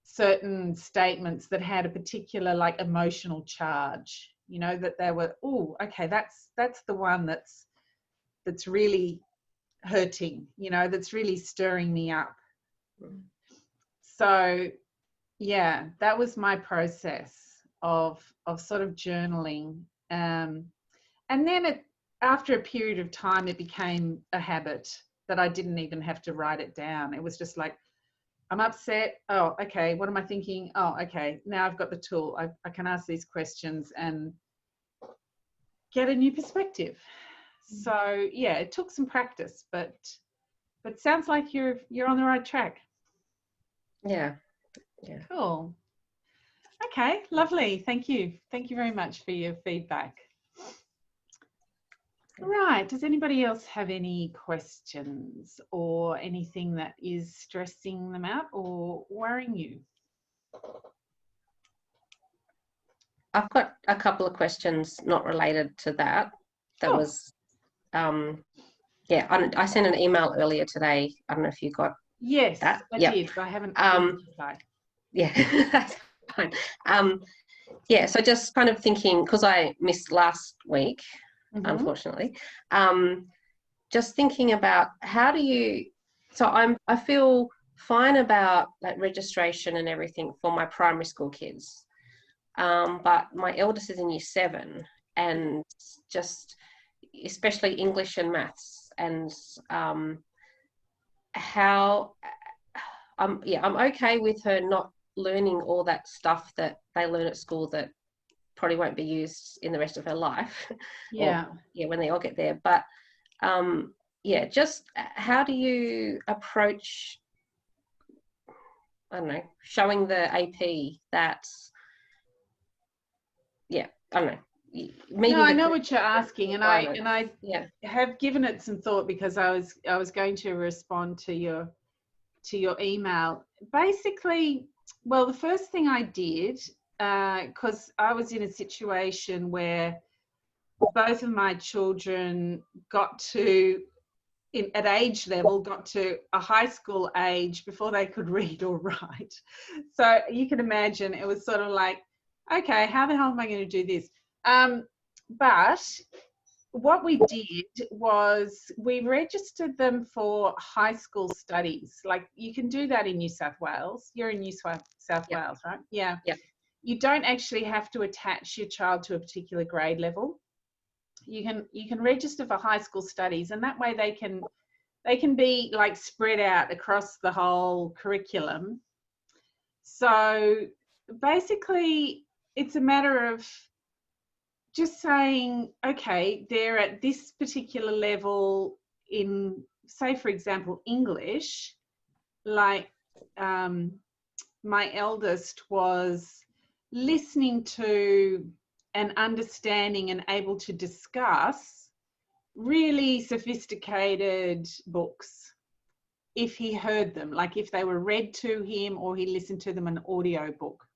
certain statements that had a particular like emotional charge, that they were, oh, okay, that's the one that's really hurting, that's really stirring me up. So yeah, that was my process of sort of journaling. And then after a period of time, it became a habit that I didn't even have to write it down. It was just like, I'm upset. Oh, okay. What am I thinking? Oh, okay. Now I've got the tool. I can ask these questions and get a new perspective. So yeah, it took some practice, but sounds like you're on the right track. Yeah. Cool. Okay, lovely. Thank you very much for your feedback. Right, does anybody else have any questions or anything that is stressing them out or worrying you? I've got a couple of questions not related to that. That was I sent an email earlier today. I don't know if you got that. I did, but I haven't replied. Yeah, that's fine. So just kind of thinking, because I missed last week, unfortunately, just thinking about how do you, so I feel fine about like registration and everything for my primary school kids, but my eldest is in year 7, and just especially English and maths, and how I'm okay with her not learning all that stuff that they learn at school that probably won't be used in the rest of her life. Yeah. When they all get there. But yeah, just how do you approach, I don't know, showing the AP that, yeah, I don't know, meeting No, I the know what you're asking, and I yeah, have given it some thought, because I was going to respond to your email. Basically, well, the first thing I did, because I was in a situation where both of my children got to, at age level, got to a high school age before they could read or write. So you can imagine it was sort of like, okay, how the hell am I going to do this? But what we did was we registered them for high school studies. Like, you can do that in New South Wales. You're in New South Wales, right? Yeah. Yeah. You don't actually have to attach your child to a particular grade level. You can register for high school studies, and that way they can be like spread out across the whole curriculum. So basically, it's a matter of just saying, okay, they're at this particular level in, say, for example, English. Like, my eldest was listening to and understanding and able to discuss really sophisticated books if he heard them, like if they were read to him or he listened to them in an audio book.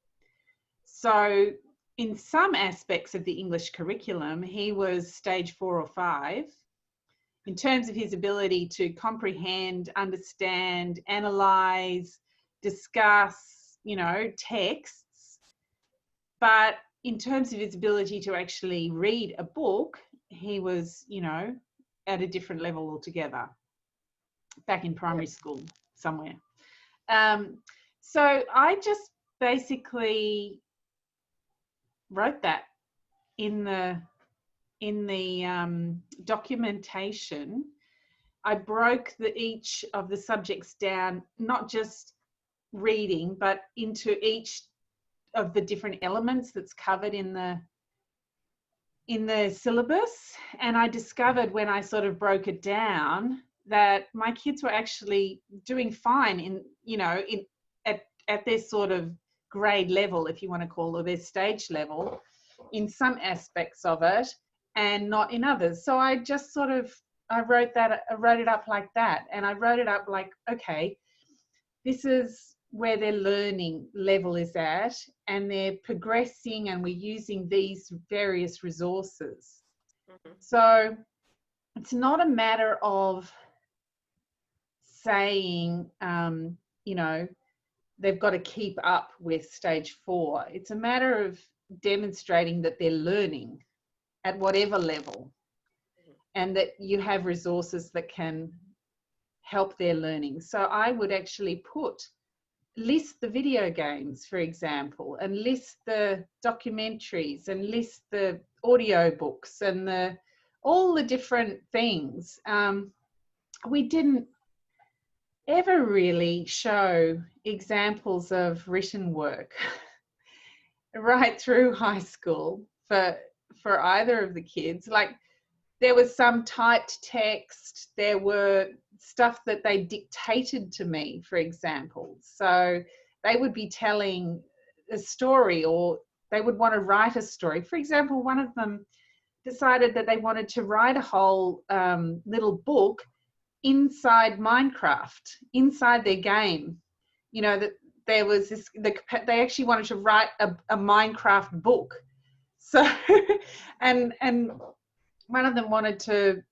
So in some aspects of the English curriculum, he was stage 4 or 5 in terms of his ability to comprehend, understand, analyze, discuss, texts. But in terms of his ability to actually read a book, he was, at a different level altogether, back in primary school somewhere. So I just basically wrote that in the documentation. I broke each of the subjects down, not just reading, but into each of the different elements that's covered in the syllabus. And I discovered, when I sort of broke it down, that my kids were actually doing fine at their sort of grade level, if you want to call it, or their stage level, in some aspects of it and not in others. So I just sort of, I wrote it up like that. And I wrote it up like, okay, this is where their learning level is at, and they're progressing, and we're using these various resources. Mm-hmm. So it's not a matter of saying, they've got to keep up with stage 4. It's a matter of demonstrating that they're learning at whatever level, and that you have resources that can help their learning. So I would actually list the video games, for example, and list the documentaries, and list the audio books, and all the different things. We didn't ever really show examples of written work right through high school for either of the kids. Like, there was some typed text, there were stuff that they dictated to me, for example. So they would be telling a story, or they would want to write a story. For example, one of them decided that they wanted to write a whole little book inside Minecraft, inside their game. That there was this, they actually wanted to write a Minecraft book. So, and one of them wanted to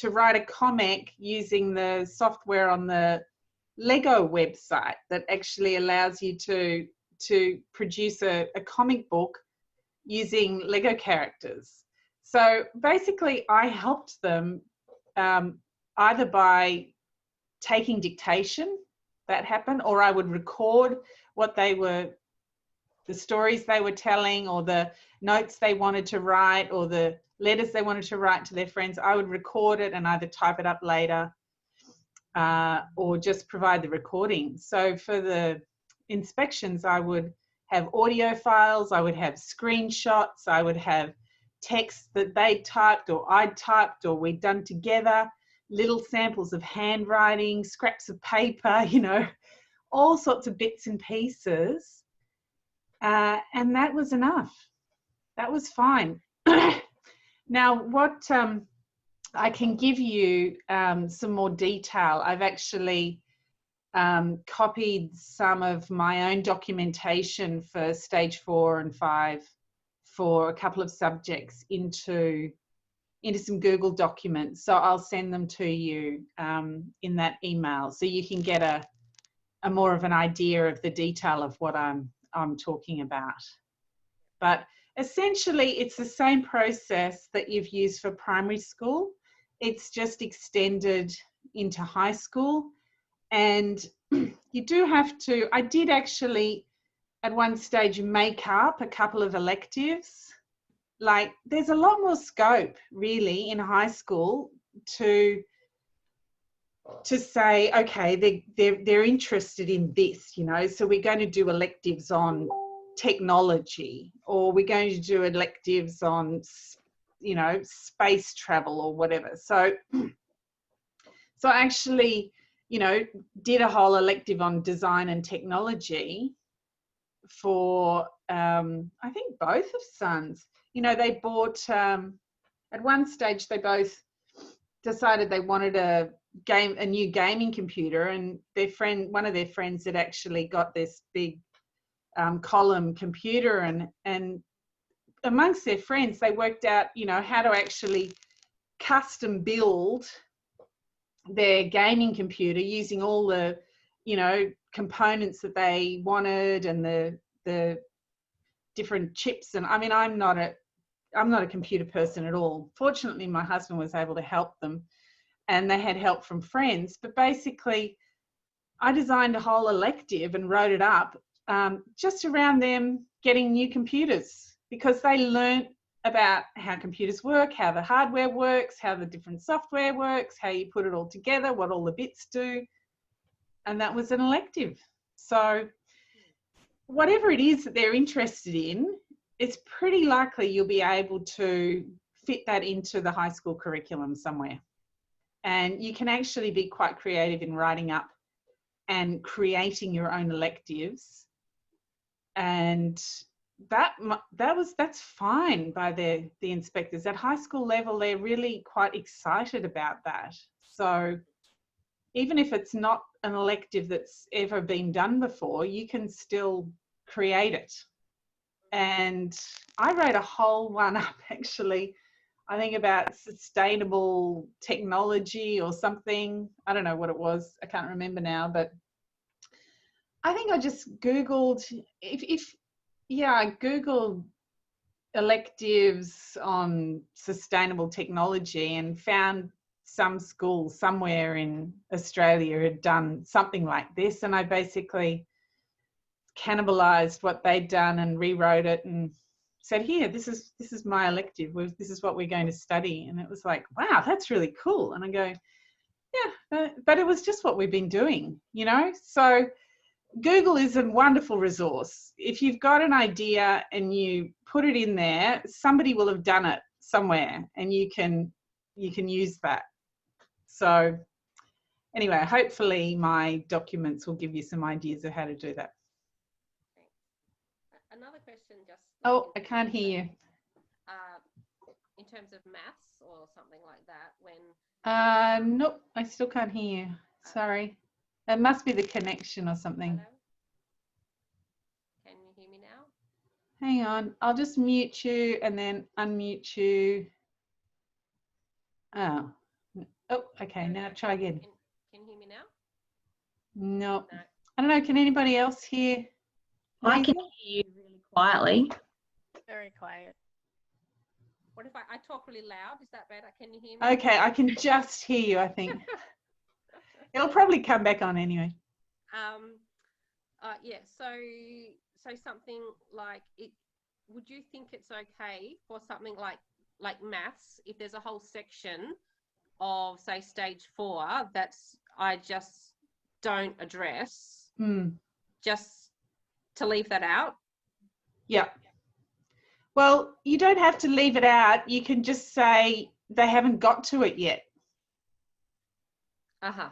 write a comic using the software on the Lego website that actually allows you to produce a comic book using Lego characters. So basically, I helped them either by taking dictation, that happened, or I would record the stories they were telling, or the notes they wanted to write, or the letters they wanted to write to their friends. I would record it and either type it up later or just provide the recording. So for the inspections, I would have audio files, I would have screenshots, I would have text that they typed or I'd typed or we'd done together. little samples of handwriting, scraps of paper, you know, all sorts of bits and pieces. And that was enough. That was fine. Now, what I can give you some more detail. I've actually copied some of my own documentation for stage 4 and 5 for a couple of subjects into some Google documents. So I'll send them to you in that email, so you can get a more of an idea of the detail of what I'm talking about. But essentially, it's the same process that you've used for primary school. It's just extended into high school. And you do have to, I did actually at one stage make up a couple of electives. Like, there's a lot more scope really in high school to say, okay, they're interested in this, you know, so we're going to do electives on technology, or we're going to do electives on, you know, space travel or whatever. So I actually, you know, did a whole elective on design and technology for, I think both of sons. You know, they bought, at one stage, they both decided they wanted a new gaming computer, and one of their friends had actually got this big column computer, and amongst their friends, they worked out, you know, how to actually custom build their gaming computer using all the, you know, components that they wanted, and the different chips. And I mean, I'm not a computer person at all. Fortunately, my husband was able to help them, and they had help from friends. But basically, I designed a whole elective and wrote it up just around them getting new computers, because they learnt about how computers work, how the hardware works, how the different software works, how you put it all together, what all the bits do. And that was an elective. So whatever it is that they're interested in, it's pretty likely you'll be able to fit that into the high school curriculum somewhere. And you can actually be quite creative in writing up and creating your own electives. And that's fine by the inspectors. At high school level, they're really quite excited about that. So even if it's not an elective that's ever been done before, you can still create it. And I wrote a whole one up, actually, I think about sustainable technology or something. I don't know what it was. I can't remember now, but I think I just Googled, I Googled electives on sustainable technology and found some school somewhere in Australia had done something like this. And I basically cannibalized what they'd done and rewrote it and said, here, this is my elective. This is what we're going to study. And it was like, wow, that's really cool. And I go, yeah, but it was just what we've been doing, you know? So Google is a wonderful resource. If you've got an idea and you put it in there, somebody will have done it somewhere, and you can use that. So anyway, hopefully my documents will give you some ideas of how to do that. Another question, just... Oh, I can't hear you. In terms of maths or something like that, when... Nope, I still can't hear you. Sorry. It must be the connection or something. Hello? Can you hear me now? Hang on, I'll just mute you and then unmute you. Oh, okay, now try again. Can you hear me now? No. No. I don't know, can anybody else hear? I can hear you really quietly. Very quiet. What if I talk really loud? Is that better? Can you hear me? Okay, I can just hear you, I think. It'll probably come back on anyway. Yeah, so something like it, would you think it's okay for something like maths, if there's a whole section of, say, stage 4 that's I just don't address, just to leave that out? Yeah. Well, you don't have to leave it out. You can just say they haven't got to it yet. Uh-huh.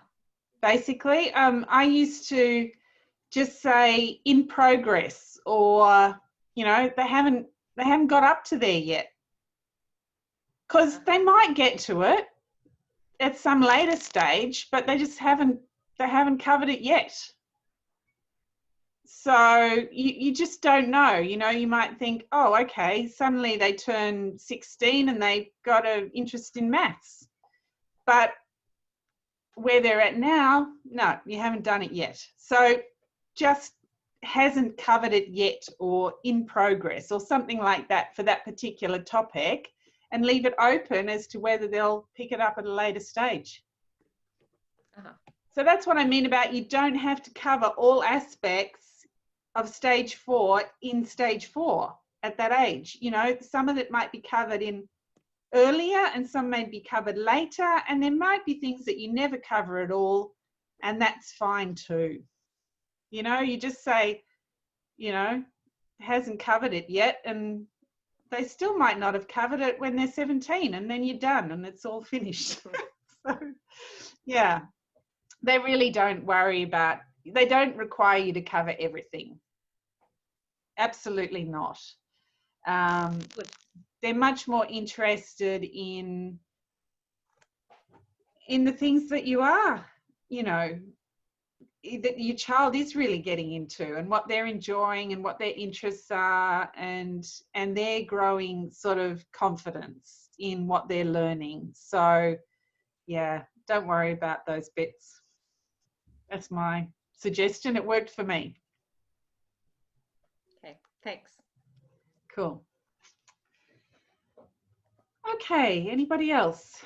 Basically. I used to just say in progress, or, you know, they haven't got up to there yet. Because they might get to it at some later stage, but they just haven't covered it yet. So you just don't know, you know. You might think, oh, okay, suddenly they turn 16 and they got an interest in maths. But where they're at now, no, you haven't done it yet. So just hasn't covered it yet, or in progress, or something like that for that particular topic, and leave it open as to whether they'll pick it up at a later stage. Uh-huh. So that's what I mean about you don't have to cover all aspects of stage 4 in stage 4 at that age. You know, some of it might be covered in earlier and some may be covered later, and there might be things that you never cover at all, and that's fine too. You know, you just say, you know, hasn't covered it yet, and they still might not have covered it when they're 17, and then you're done and it's all finished. So, yeah, they really don't worry about, they don't require you to cover everything. Absolutely not. They're much more interested in the things that you are, you know, that your child is really getting into, and what they're enjoying and what their interests are, and their growing sort of confidence in what they're learning. So yeah, don't worry about those bits. That's my suggestion. It worked for me. Okay, thanks. Cool. Okay, anybody else?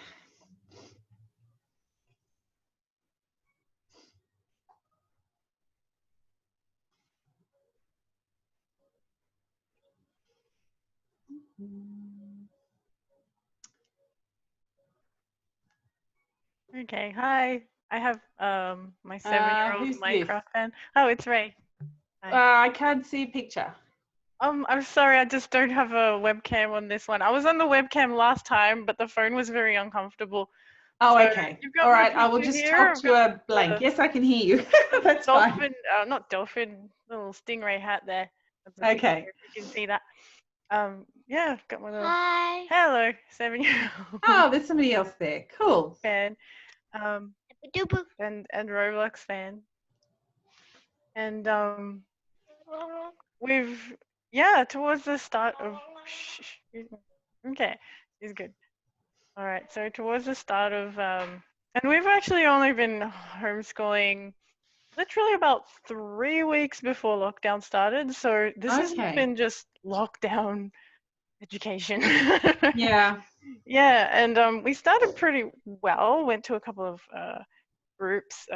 Okay, hi. I have my 7-year-old Who's Minecraft this? fan. Oh, it's Ray. Hi. I can't see a picture. I'm sorry, I just don't have a webcam on this one. I was on the webcam last time, but the phone was very uncomfortable. Oh, So okay. you've got All my right. I will picture just here. talk I've to got a blank. the Yes, I can hear you. That's fine. dolphin, not dolphin, little stingray hat there. That's the picture, Okay. if you can see that. Yeah, got my little. Hi. Hello, 7-year-old Oh, there's somebody else there. Cool. fan. And Roblox fan. And we've towards the start of okay, he's good. All right, so towards the start of and we've actually only been homeschooling literally about 3 weeks before lockdown started, so this has been just lockdown education. Yeah. Yeah, and we started pretty well, went to a couple of groups,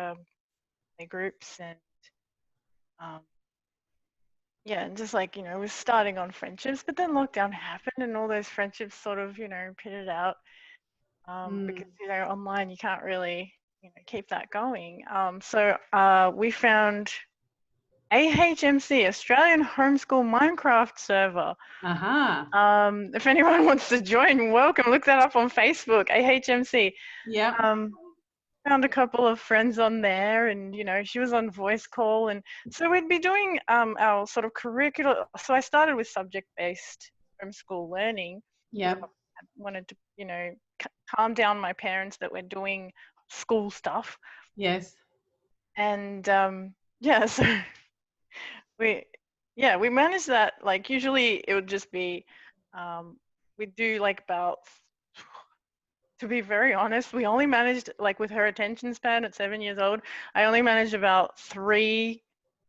groups, and yeah, and just like, we're starting on friendships, but then lockdown happened and all those friendships sort of, pitted out because, online you can't really, keep that going. So we found AHMC, Australian Homeschool Minecraft Server. If anyone wants to join, welcome. Look that up on Facebook, AHMC. Yeah. Found a couple of friends on there, and she was on voice call, and so we'd be doing our sort of curricular. So I started with subject-based homeschool learning. Yeah. I wanted to calm down my parents that we're doing school stuff. Yes. And so we managed that. Like, usually it would just be we'd do like about, to be very honest, we only managed, like, with her attention span at 7 years old, I only managed about 3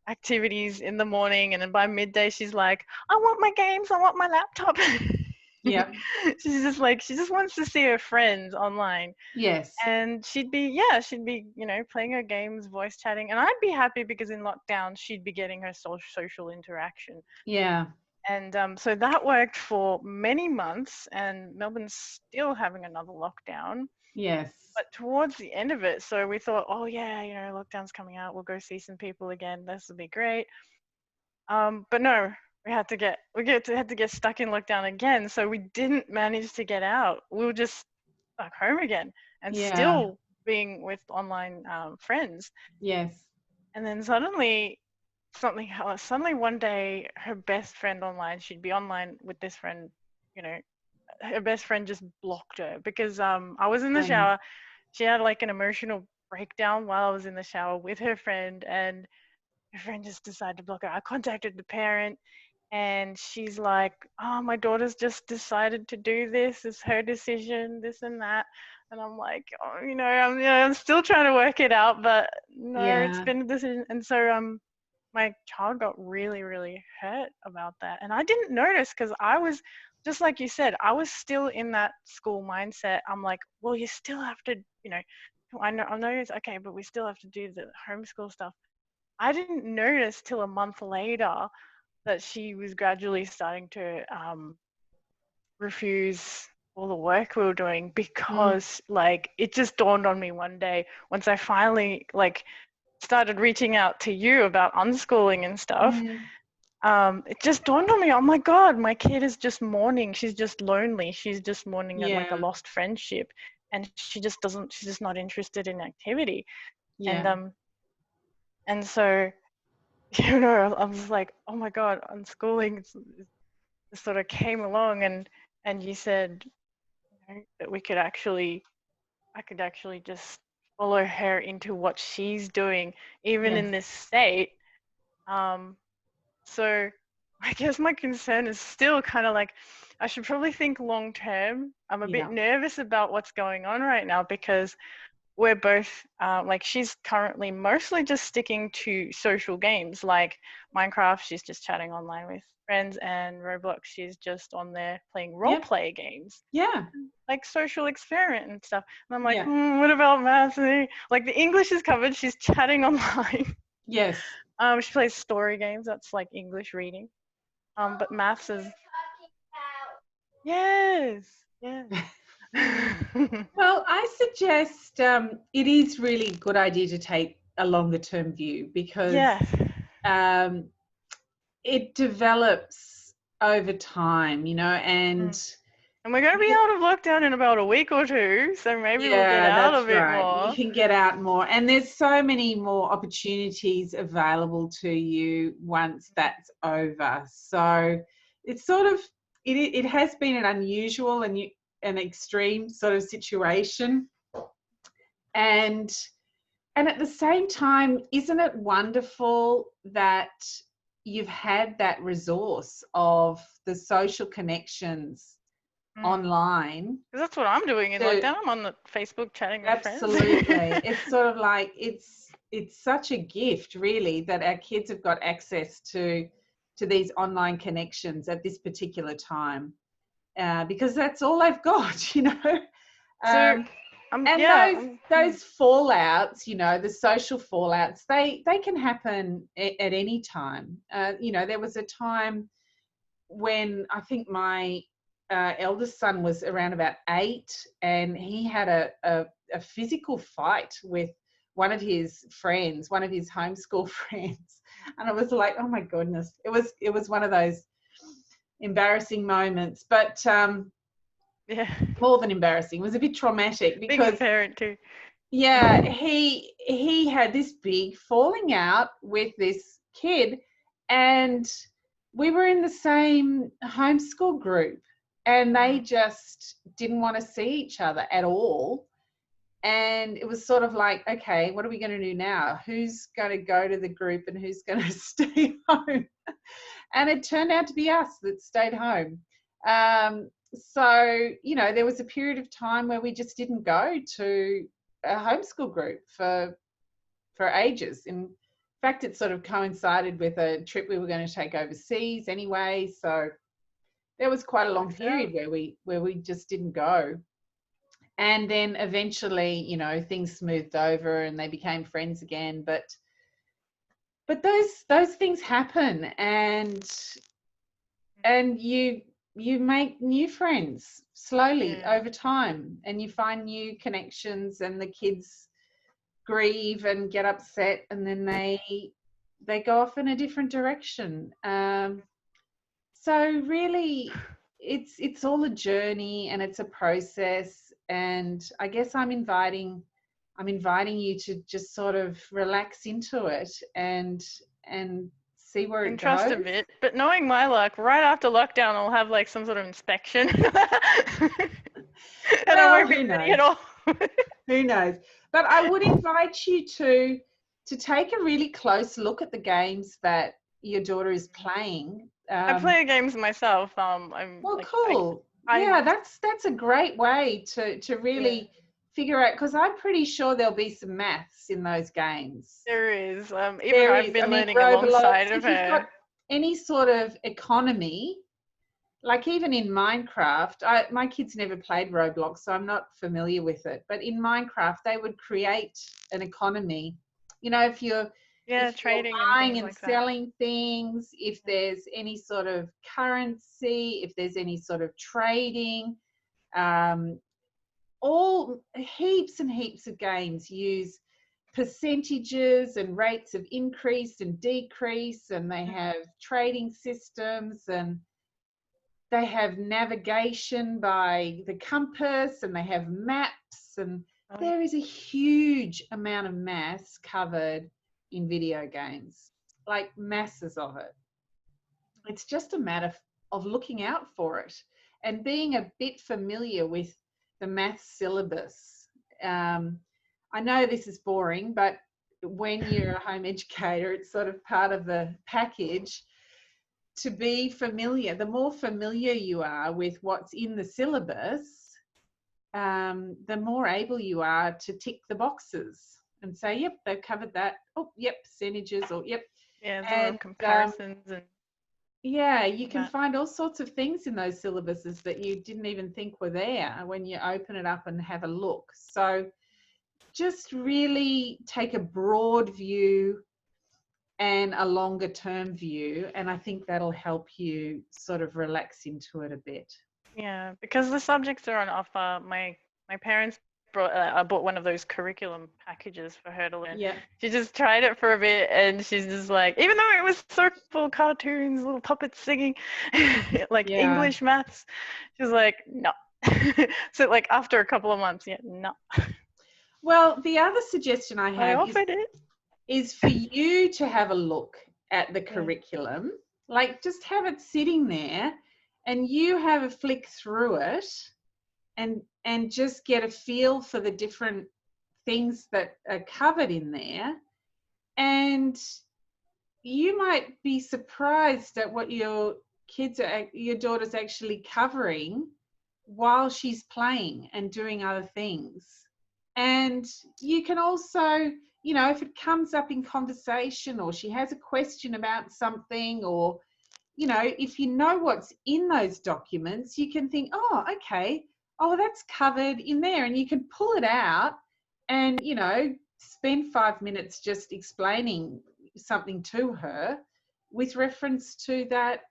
activities in the morning, and then by midday she's like, I want my games, I want my laptop. Yeah. She's just like, she just wants to see her friends online. Yes. And she'd be playing her games, voice chatting, and I'd be happy because in lockdown she'd be getting her social interaction. Yeah. And so that worked for many months, and Melbourne's still having another lockdown. Yes. But towards the end of it, so we thought, oh yeah, lockdown's coming out, we'll go see some people again, this will be great. But no, we had to get stuck in lockdown again, so we didn't manage to get out. We were just stuck home again, and still being with online friends. Yes. And then suddenly suddenly one day her best friend online, she'd be online with this friend, you know, her best friend just blocked her because I was in the shower. She had like an emotional breakdown while I was in the shower with her friend, and her friend just decided to block her. I contacted the parent, and she's like, "Oh, my daughter's just decided to do this. It's her decision, this and that." And I'm like, "Oh, I'm still trying to work it out, but no, it's Yeah. been a decision." And so my child got really, really hurt about that, and I didn't notice because I was just like you said, I was still in that school mindset. I'm like, well, you still have to, I know it's okay, but we still have to do the homeschool stuff. I didn't notice till a month later that she was gradually starting to refuse all the work we were doing because like it just dawned on me one day once I finally like started reaching out to you about unschooling and stuff. It just dawned on me, oh my God, my kid is just mourning. She's just lonely. She's just mourning at like a lost friendship, and she's just not interested in activity. And so I was like, oh my God, unschooling sort of came along, and you said that I could actually just follow her into what she's doing, even in this state. So I guess my concern is still kind of like, I should probably think long term. I'm a bit nervous about what's going on right now because we're both like, she's currently mostly just sticking to social games like Minecraft. She's just chatting online with friends, and Roblox, she's just on there playing role play games. Like social experiment and stuff. And I'm like, what about maths? Like the English is covered. She's chatting online. She plays story games. That's like English reading. But maths is. Yes. Well, I suggest it is really a good idea to take a longer term view because it develops over time, and we're going to be out of lockdown in about a week or two, so maybe we'll get out a bit more. You can get out more, and there's so many more opportunities available to you once that's over. So it's sort of it has been an unusual and an extreme sort of situation, and at the same time, isn't it wonderful that you've had that resource of the social connections online? Because that's what I'm doing in lockdown. I'm on the Facebook chatting with friends. Absolutely. It's sort of like it's such a gift, really, that our kids have got access to these online connections at this particular time, because that's all they've got, those fallouts, the social fallouts, they can happen at any time. There was a time when I think my eldest son was around about 8, and he had a physical fight with one of his friends, one of his homeschool friends, and it was like, oh my goodness, it was one of those embarrassing moments, but more than embarrassing, it was a bit traumatic because being a parent too. He had this big falling out with this kid, and we were in the same homeschool group, and they just didn't want to see each other at all. And it was sort of like, okay, what are we going to do now? Who's going to go to the group and who's going to stay home? And it turned out to be us that stayed home. So, there was a period of time where we just didn't go to a homeschool group for ages. In fact, it sort of coincided with a trip we were going to take overseas anyway. So there was quite a long period where we just didn't go. And then eventually, things smoothed over and they became friends again. But those things happen, and you make new friends slowly over time, and you find new connections, and the kids grieve and get upset, and then they go off in a different direction. So really, it's all a journey and it's a process. And I guess I'm inviting I'm inviting you to just sort of relax into it and see where it trust goes. a bit, but knowing my luck, right after lockdown, I'll have like some sort of inspection, and I won't be ready at all. Who knows? But I would invite you to take a really close look at the games that your daughter is playing. I play games myself. I'm well, like, cool. I Yeah, that's a great way to really figure out, because I'm pretty sure there'll be some maths in those games. There is. Even I've been learning Roblox, alongside of if you've her. got any sort of economy, like even in Minecraft, my kids never played Roblox, so I'm not familiar with it. But in Minecraft, they would create an economy. You know, if you're trading buying and and selling things, if there's any sort of currency, if there's any sort of trading, all heaps and heaps of games use percentages and rates of increase and decrease, and they have trading systems, and they have navigation by the compass, and they have maps, and there is a huge amount of maths covered in video games, like masses of it. It's just a matter of looking out for it and being a bit familiar with the maths syllabus. I know this is boring, but when you're a home educator, it's sort of part of the package to be familiar. The more familiar you are with what's in the syllabus, the more able you are to tick the boxes and say, yep, they've covered that. Oh, yep, percentages, or yep. And comparisons and you can find all sorts of things in those syllabuses that you didn't even think were there when you open it up and have a look. So just really take a broad view and a longer term view, and I think that'll help you sort of relax into it a bit. Yeah, because the subjects are on offer. My parents bought one of those curriculum packages for her to learn. Yeah. She just tried it for a bit, and she's just like, even though it was so full cartoons, little puppets singing, like English, maths, she's like, no. So like after a couple of months, no. Well, the other suggestion I have is for you to have a look at the curriculum, like just have it sitting there and you have a flick through it and just get a feel for the different things that are covered in there. And you might be surprised at what your daughter's actually covering while she's playing and doing other things. And you can also, you know, if it comes up in conversation or she has a question about something, or, you know, if you know what's in those documents, you can think, oh, okay, oh, that's covered in there. And you can pull it out and, you know, spend 5 minutes just explaining something to her with reference to that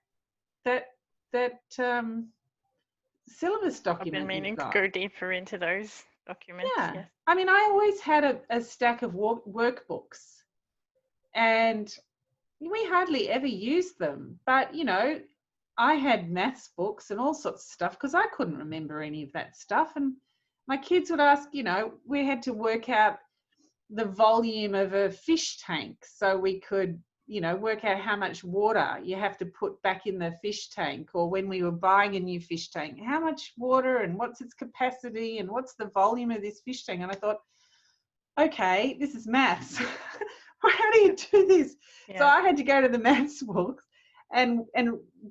syllabus document. I've been meaning to go deeper into those documents. Yeah. Yes. I mean, I always had a stack of workbooks, and we hardly ever used them. But, you know, I had maths books and all sorts of stuff because I couldn't remember any of that stuff. And my kids would ask, you know, we had to work out the volume of a fish tank so we could, you know, work out how much water you have to put back in the fish tank, or when we were buying a new fish tank, how much water and what's its capacity and what's the volume of this fish tank. And I thought, okay, this is maths. How do you do this? Yeah. So I had to go to the maths books and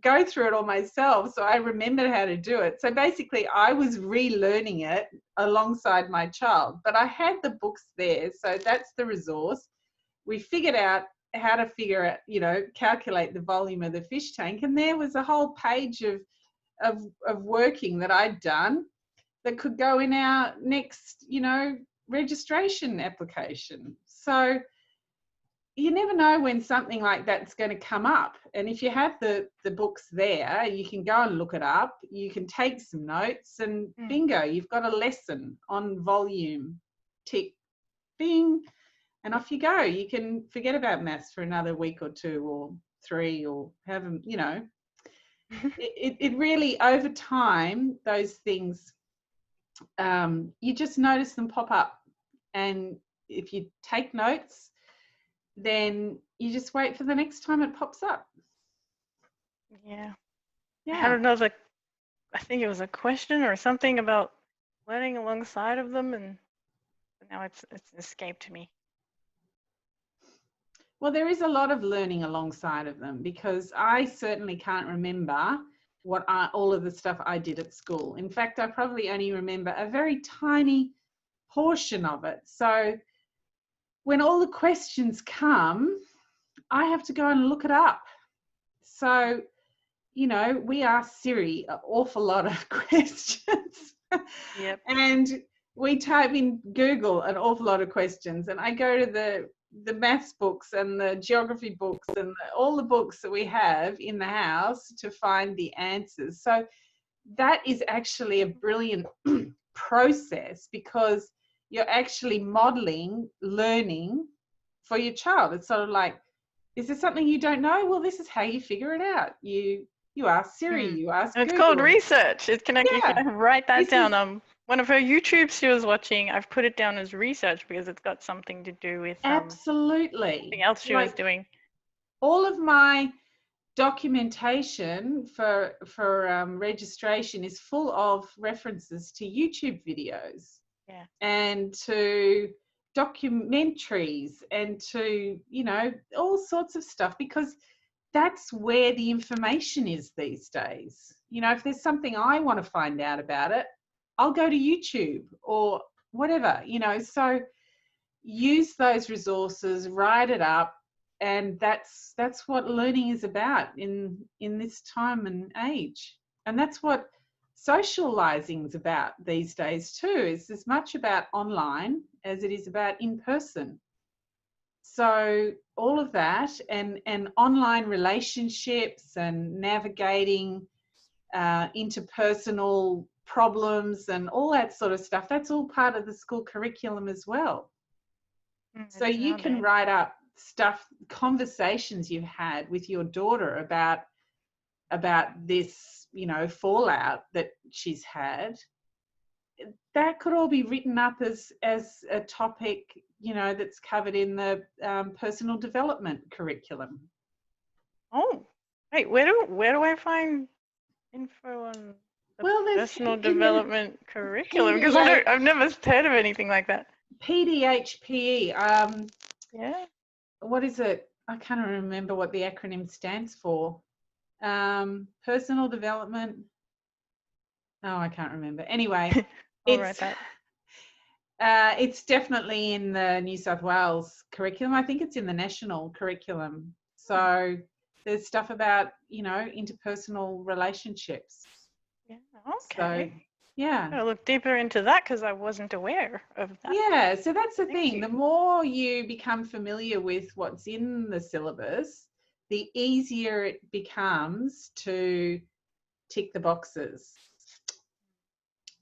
go through it all myself. So I remembered how to do it. So basically I was relearning it alongside my child, but I had the books there. So that's the resource. We figured out how to figure out, you know, calculate the volume of the fish tank. And there was a whole page of working that I'd done that could go in our next, you know, registration application. So you never know when something like that's going to come up. And if you have the books there, you can go and look it up. You can take some notes and bingo, you've got a lesson on volume. Tick, bing, and off you go. You can forget about maths for another week or 2 or 3 or however, you know. It really, over time, those things, you just notice them pop up And if you take notes, then you just wait for the next time it pops up. Yeah. Yeah. I had another, I think it was a question or something about learning alongside of them, and now it's escaped me. Well, there is a lot of learning alongside of them, because I certainly can't remember all of the stuff I did at school. In fact, I probably only remember a very tiny portion of it. So when all the questions come, I have to go and look it up. So, you know, we ask Siri an awful lot of questions. Yep. And we type in Google an awful lot of questions. And I go to the maths books and the geography books and all the books that we have in the house to find the answers. So that is actually a brilliant process, because you're actually modeling learning for your child. It's sort of like, is there something you don't know? Well, this is how you figure it out. You ask Siri, you ask And it's Google. called research. It can actually, Yeah. write that This down. One of her YouTubes she was watching, I've put it down as research because it's got something to do with Absolutely. something else she was doing. All of my documentation for registration is full of references to YouTube videos, and to documentaries, and to, you know, all sorts of stuff, because that's where the information is these days. You know, if there's something I want to find out about it, I'll go to YouTube or whatever, you know. So use those resources, write it up, and that's what learning is about in this time and age. And that's what socializing is about these days too. It's as much about online as it is about in person. So all of that, and online relationships, and navigating interpersonal problems and all that sort of stuff, that's all part of the school curriculum as well. So you can write up stuff, conversations you've had with your daughter about this, you know, fallout that she's had. That could all be written up as a topic, you know, that's covered in the personal development curriculum. Oh, wait, where do I find info on the personal development curriculum? Because I've never heard of anything like that. PDHPE. Yeah. What is it? I can't remember what the acronym stands for. Personal development. Oh, I can't remember. Anyway, it's definitely in the New South Wales curriculum. I think it's in the national curriculum. So there's stuff about, you know, interpersonal relationships. Yeah. Okay. So, yeah. I'll look deeper into that because I wasn't aware of that. Yeah, so that's the thing. The more you become familiar with what's in the syllabus, the easier it becomes to tick the boxes.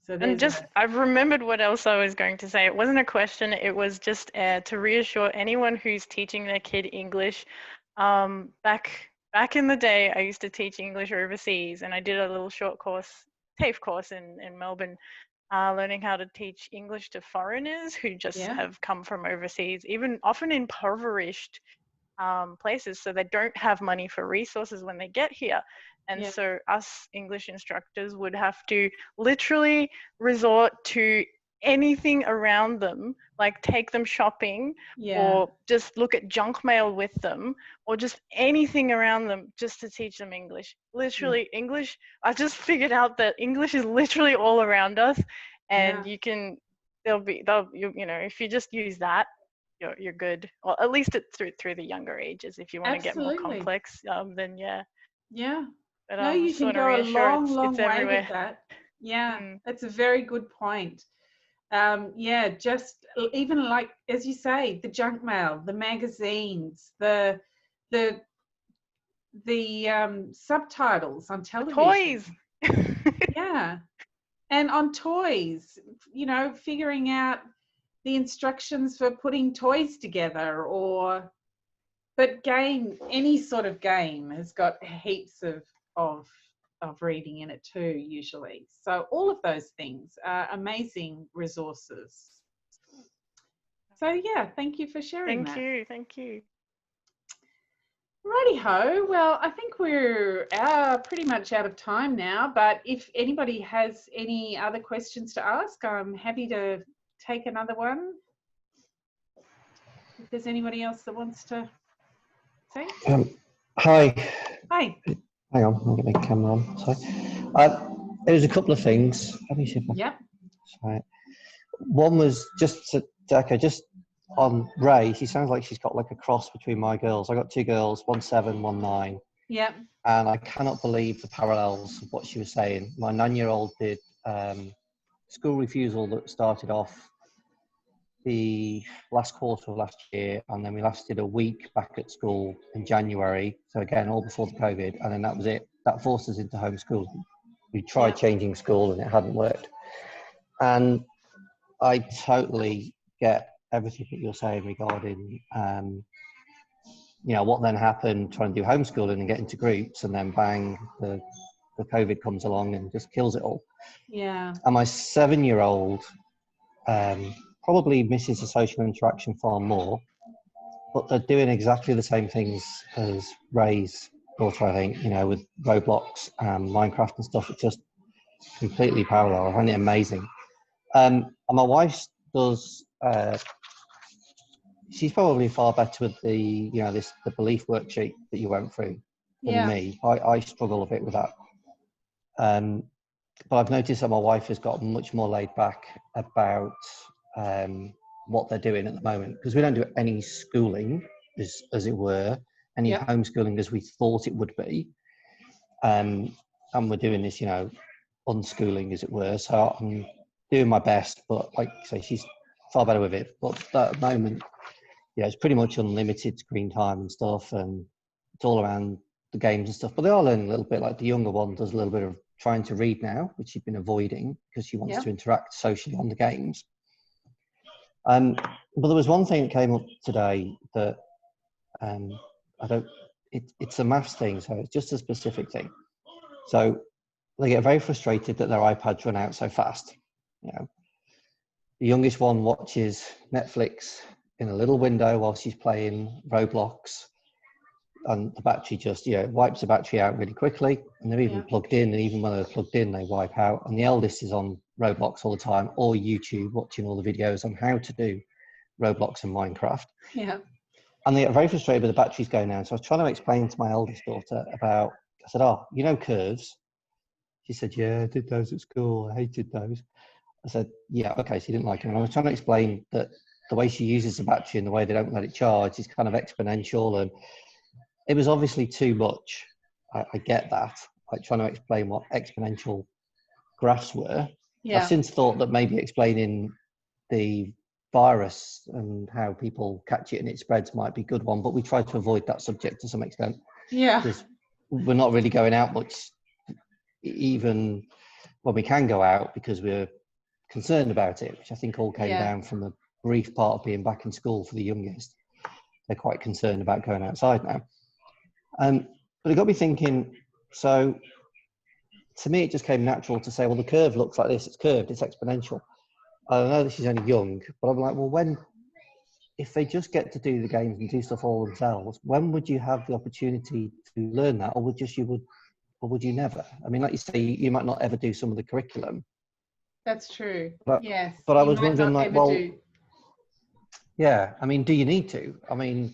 So and just, I've remembered what else I was going to say. It wasn't a question. It was just to reassure anyone who's teaching their kid English. Back in the day, I used to teach English overseas, and I did a little short course, TAFE course in Melbourne, learning how to teach English to foreigners who just have come from overseas, even often impoverished places, so they don't have money for resources when they get here. And so us English instructors would have to literally resort to anything around them, like take them shopping, or just look at junk mail with them, or just anything around them just to teach them English. Literally English, I just figured out that English is literally all around us, and you can, you know, if you just use that, you're good. Well, at least it's through the younger ages. If you want to get more complex, then But, no, you can go a long way everywhere. with that. Yeah, that's a very good point. Just even like, as you say, the junk mail, the magazines, the subtitles on television. Toys. And on toys, you know, figuring out the instructions for putting toys together, but any sort of game has got heaps of reading in it too, usually. So all of those things are amazing resources. So yeah, thank you for sharing that. Thank you. Righty-ho. Well, I think we're pretty much out of time now, but if anybody has any other questions to ask, I'm happy to take another one. If there's anybody else that wants to say. Hi. Hi. Hang on, I'll get my camera on. Sorry. There was a couple of things. Let me see if I... Yep. Sorry. One was just to echo, just on Ray, she sounds like she's got like a cross between my girls. I got two girls, 1 7, 1 9. Yep. And I cannot believe the parallels of what she was saying. My 9-year-old did school refusal that started off the last quarter of last year, and then we lasted a week back at school in January. So again, all before the COVID, and then that was it. That forced us into homeschooling. We tried changing school and it hadn't worked. And I totally get everything that you're saying regarding, you know, what then happened trying to do homeschooling and get into groups, and then bang, the COVID comes along and just kills it all. Yeah. And my 7-year-old probably misses the social interaction far more, but they're doing exactly the same things as Ray's daughter, I think, you know, with Roblox and Minecraft and stuff. It's just completely parallel. I find it amazing. And my wife does, she's probably far better with the, you know, the belief worksheet that you went through than me. I struggle a bit with that. But I've noticed that my wife has got much more laid back about what they're doing at the moment, because we don't do any schooling, as it were, any homeschooling as we thought it would be. And we're doing this, you know, unschooling, as it were. So I'm doing my best, but like I say, she's far better with it. But at the moment, yeah, it's pretty much unlimited screen time and stuff, and it's all around the games and stuff. But they are learning a little bit. Like the younger one does a little bit of trying to read now, which she's been avoiding because she wants to interact socially on the games. But there was one thing that came up today that it's a maths thing, so it's just a specific thing. So they get very frustrated that their iPads run out so fast. You know, the youngest one watches Netflix in a little window while she's playing Roblox, and the battery just, you know, wipes the battery out really quickly, and they're even plugged in, and even when they're plugged in, they wipe out. And the eldest is on Roblox all the time, or YouTube, watching all the videos on how to do Roblox and Minecraft. Yeah. And they get very frustrated with the batteries going down. So I was trying to explain to my eldest daughter about, I said, oh, you know curves? She said, yeah, I did those at school. I hated those. I said, yeah, okay, so you didn't like them. And I was trying to explain that the way she uses the battery and the way they don't let it charge is kind of exponential, and it was obviously too much. I get that, like trying to explain what exponential graphs were. Yeah. I've since thought that maybe explaining the virus and how people catch it and it spreads might be a good one, but we try to avoid that subject to some extent. Yeah. Because we're not really going out much, even when we can go out, because we're concerned about it, which I think all came down from the brief part of being back in school for the youngest. They're quite concerned about going outside now. But it got me thinking, so to me, it just came natural to say, well, the curve looks like this, it's curved, it's exponential. I know that she's only young, but I'm like, well, if they just get to do the games and do stuff all themselves, when would you have the opportunity to learn that? Or would you never? I mean, like you say, you might not ever do some of the curriculum. That's true. But, yes. But I was wondering, like, well, yeah, I mean, do you need to? I mean,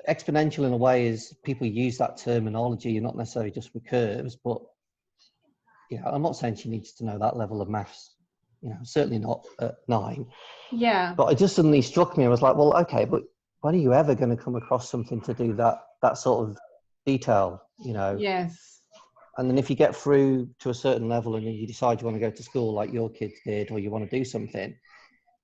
exponential in a way is people use that terminology, not necessarily just for curves, but you know, I'm not saying she needs to know that level of maths, you know, certainly not at 9. Yeah. But it just suddenly struck me. I was like, well, okay, but when are you ever going to come across something to do that sort of detail, you know? Yes. And then if you get through to a certain level and you decide you want to go to school like your kids did, or you want to do something,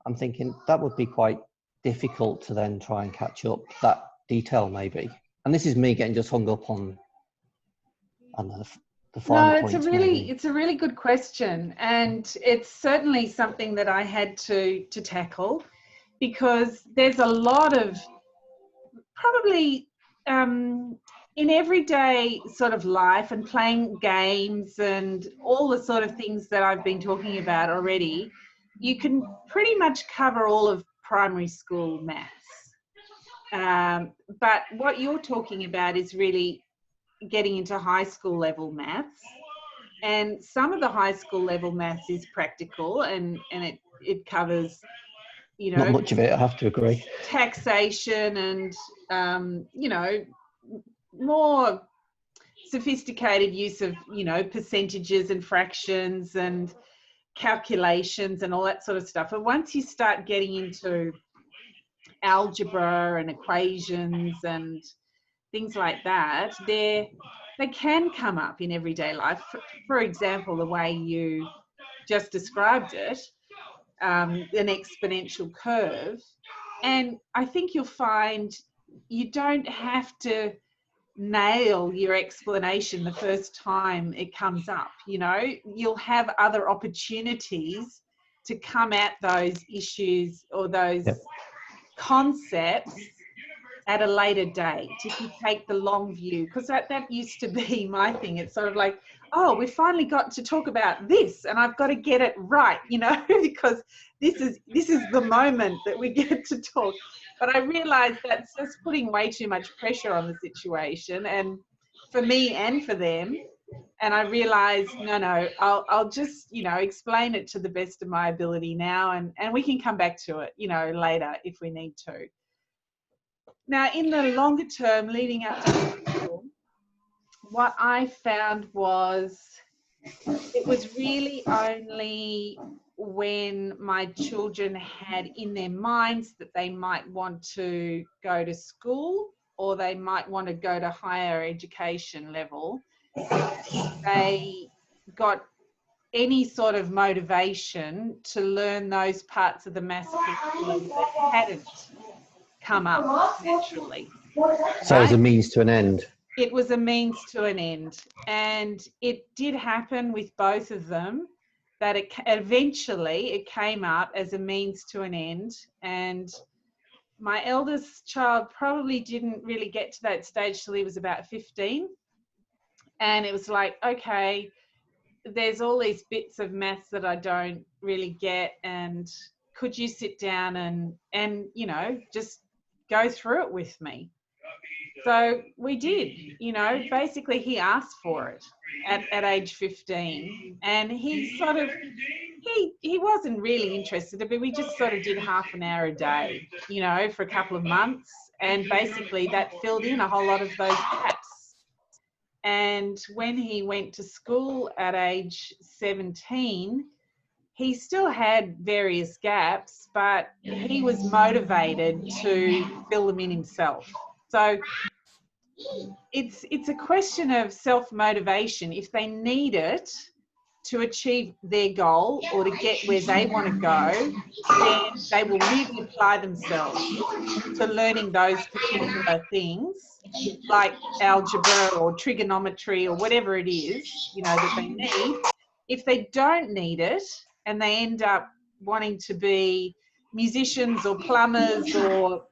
I'm thinking that would be quite difficult to then try and catch up that detail maybe. And this is me getting just hung up on the final points. It's a really good question, and it's certainly something that I had to tackle, because there's a lot of probably in everyday sort of life and playing games and all the sort of things that I've been talking about already, you can pretty much cover all of primary school maths. But what you're talking about is really getting into high school level maths. And some of the high school level maths is practical, and it covers, you know, Not much of it, I have to agree. taxation and, you know, more sophisticated use of, you know, percentages and fractions and calculations and all that sort of stuff. And once you start getting into algebra and equations and things like that, they can come up in everyday life. For example, the way you just described it, an exponential curve. And I think you'll find you don't have to nail your explanation the first time it comes up. You know, you'll have other opportunities to come at those issues or those concepts at a later date if you take the long view, because that used to be my thing. It's sort of like, oh, we finally got to talk about this and I've got to get it right, you know, because this is the moment that we get to talk. But I realized that's just putting way too much pressure on the situation, and for me and for them. And I realized, no, I'll just, you know, explain it to the best of my ability now, and we can come back to it, you know, later if we need to. Now, in the longer term leading up to school, what I found was it was really only when my children had in their minds that they might want to go to school or they might want to go to higher education level, they got any sort of motivation to learn those parts of the maths curriculum that hadn't come up naturally. So as a means to an end. It was a means to an end, and it did happen with both of them, that eventually it came up as a means to an end. And my eldest child probably didn't really get to that stage till he was about 15, and it was like, okay, there's all these bits of maths that I don't really get, and could you sit down and you know, just go through it with me? So we did, you know, basically he asked for it at age 15, and he sort of, he wasn't really interested, but we just sort of did half an hour a day, you know, for a couple of months, and basically that filled in a whole lot of those gaps. And when he went to school at age 17, he still had various gaps, but he was motivated to fill them in himself. So it's a question of self-motivation. If they need it to achieve their goal or to get where they want to go, then they will really apply themselves to learning those particular things, like algebra or trigonometry or whatever it is, you know, that they need. If they don't need it and they end up wanting to be musicians or plumbers or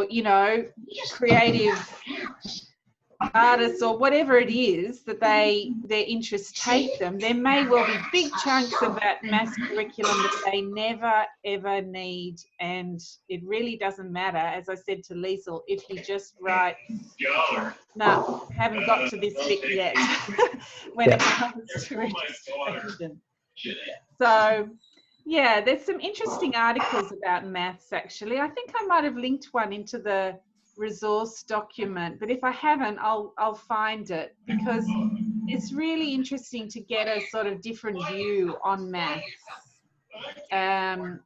you know, creative artists or whatever it is that their interests take them, there may well be big chunks of that maths curriculum that they never ever need. And it really doesn't matter, as I said to Liesl, if you just write, no, haven't got to this bit yet when it comes to registration. So yeah, there's some interesting articles about maths actually. I think I might have linked one into the resource document, but if I haven't, I'll find it, because it's really interesting to get a sort of different view on maths, and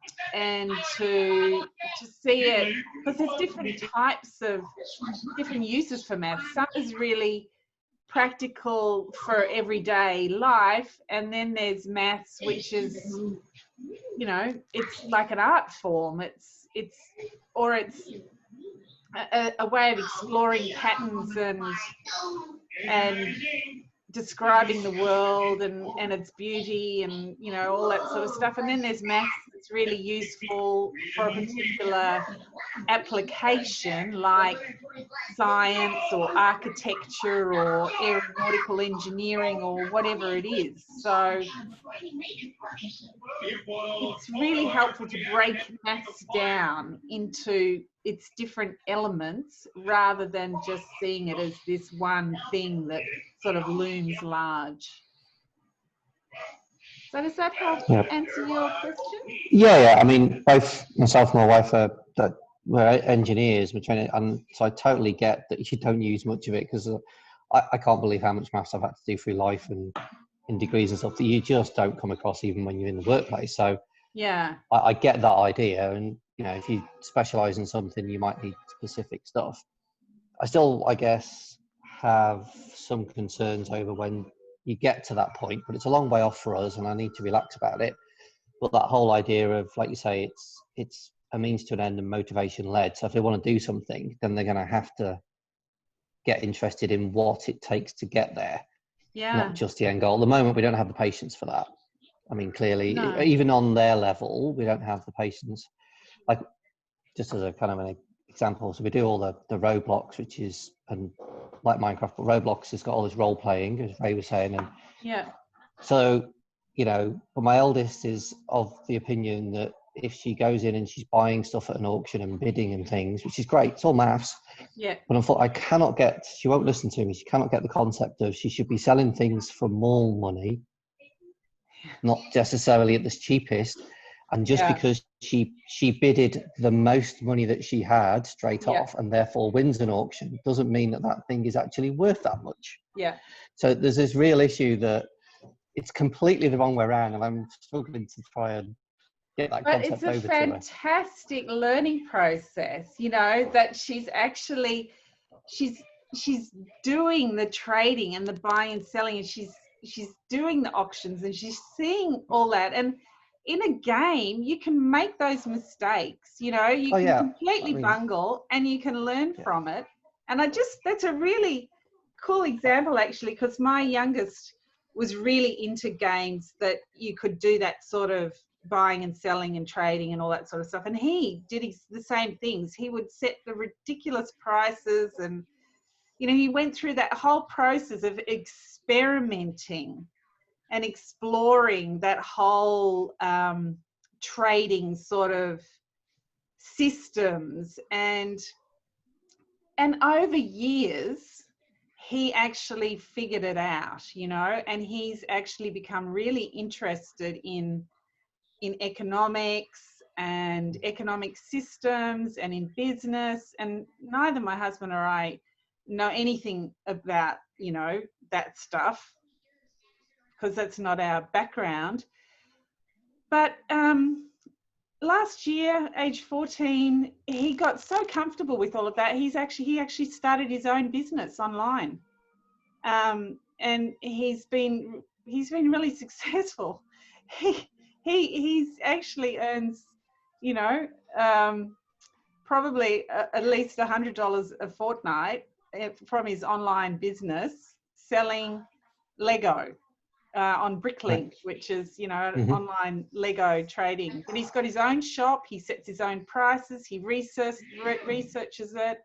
to see it, because there's different types of different uses for maths. Some is really practical for everyday life, and then there's maths which is, you know, it's like an art form. It's a way of exploring patterns and describing the world and its beauty and, you know, all that sort of stuff. And then there's maths it's really useful for a particular application like science or architecture or aeronautical engineering or whatever it is. So it's really helpful to break maths down into its different elements rather than just seeing it as this one thing that sort of looms large. So does that help answer your question? Yeah. I mean, both myself and my wife we're engineers, we're training, and so I totally get that you don't use much of it, because I can't believe how much maths I've had to do through life and in degrees and stuff that you just don't come across even when you're in the workplace. So yeah, I get that idea, and if you specialize in something, you might need specific stuff. I still, I guess, have some concerns over when you get to that point, but it's a long way off for us, and I need to relax about it. But that whole idea of, like you say, it's a means to an end and motivation led. So if they want to do something, then they're going to have to get interested in what it takes to get there, not just the end goal. At the moment, we don't have the patience for that. I mean, clearly, even on their level, we don't have the patience. Like, just as a kind of an example, so we do all the Roblox, which is, and like Minecraft, but Roblox has got all this role playing, as Ray was saying, and so but my eldest is of the opinion that if she goes in and she's buying stuff at an auction and bidding and things, which is great, it's all maths, but I thought she won't listen to me. She cannot get the concept of she should be selling things for more money, not necessarily at the cheapest. And just because she bidded the most money that she had straight off and therefore wins an auction doesn't mean that thing is actually worth that much. So there's this real issue that it's completely the wrong way around, and I'm struggling to try and get that concept over to her. It's a fantastic learning process, that she's actually she's doing the trading and the buying and selling, and she's doing the auctions, and she's seeing all that. And in a game, you can make those mistakes, you can completely bungle, and you can learn from it. And that's a really cool example, actually, because my youngest was really into games that you could do that sort of buying and selling and trading and all that sort of stuff. And he did the same things. He would set the ridiculous prices, and, he went through that whole process of experimenting and exploring that whole trading sort of systems. And over years, he actually figured it out, and he's actually become really interested in economics and economic systems and in business. And neither my husband or I know anything about, that stuff, because that's not our background. But last year, age 14, he got so comfortable with all of that. He actually started his own business online, and he's been really successful. He's actually earns, probably at least $100 a fortnight from his online business selling Lego on Bricklink, which is, online Lego trading. But he's got his own shop. He sets his own prices. He researches it.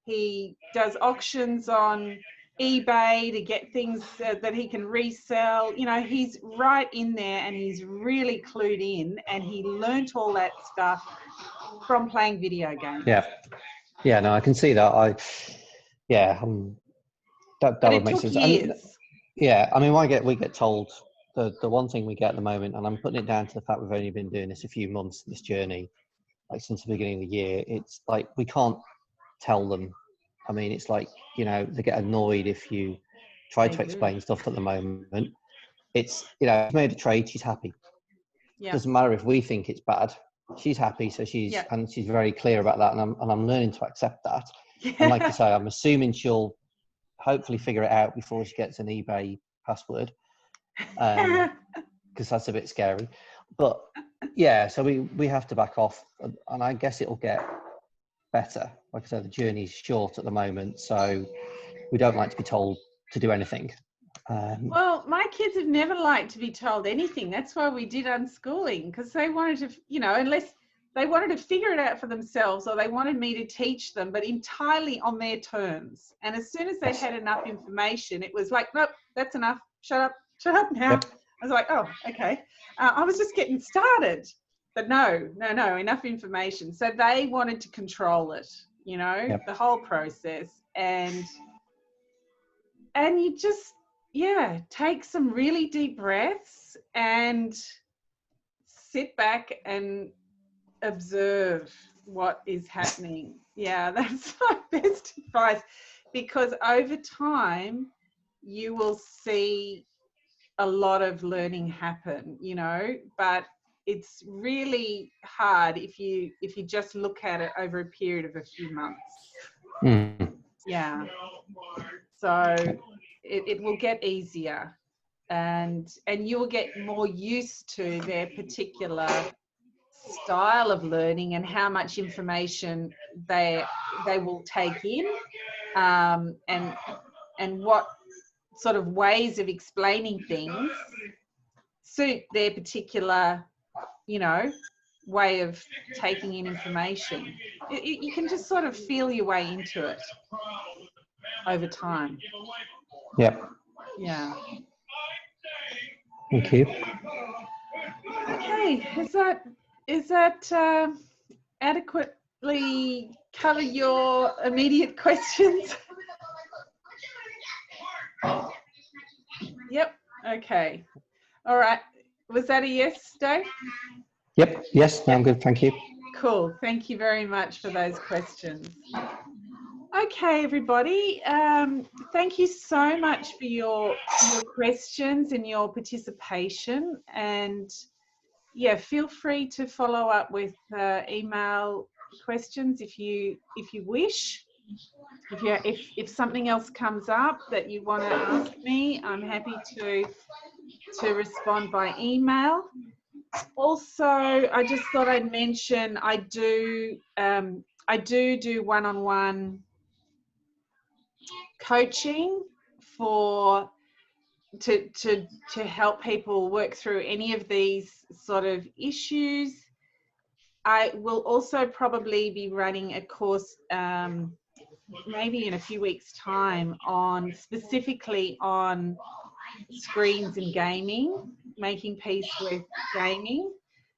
He does auctions on eBay to get things that he can resell. He's right in there, and he's really clued in, and he learnt all that stuff from playing video games. No, I can see that. That would make sense. Years. I mean, we get told the one thing we get at the moment, and I'm putting it down to the fact we've only been doing this a few months, this journey, like since the beginning of the year. It's like we can't tell them. I mean, it's like, they get annoyed if you try to explain stuff at the moment. It's, she's made a trade, she's happy. Doesn't matter if we think it's bad. She's happy, so she's very clear about that, and I'm learning to accept that. And like you say, I'm assuming she'll hopefully figure it out before she gets an eBay password, because that's a bit scary. But so we have to back off, and I guess it'll get better. Like I said, the journey's short at the moment, so we don't like to be told to do anything. Well, my kids have never liked to be told anything. That's why we did unschooling, because they wanted to, you know, unless they wanted to figure it out for themselves, or they wanted me to teach them, but entirely on their terms. And as soon as they'd had enough information, it was like, nope, that's enough. Shut up now. Yep. I was like, oh, okay. I was just getting started. But no, enough information. So they wanted to control it, you know, the whole process. And you just, take some really deep breaths and sit back and observe what is happening. Yeah, that's my best advice, because over time you will see a lot of learning happen, you know, but it's really hard if you just look at it over a period of a few months. Yeah, so it will get easier, and you'll get more used to their particular style of learning and how much information they will take in, and what sort of ways of explaining things suit their particular, you know, way of taking in information. You can just sort of feel your way into it over time. Yep. Yeah. Thank you. Okay, is that adequately cover your immediate questions? Yep. Okay. All right. Was that a yes, Dave? Yep. Yes. No, I'm good. Thank you. Cool. Thank you very much for those questions. Okay, everybody. Thank you so much for your questions and your participation. And yeah, feel free to follow up with email questions if you wish. If something else comes up that you want to ask me, I'm happy to respond by email. Also, I just thought I'd mention I do one-on-one coaching to help people work through any of these sort of issues. I will also probably be running a course maybe in a few weeks' time specifically on screens and gaming, making peace with gaming,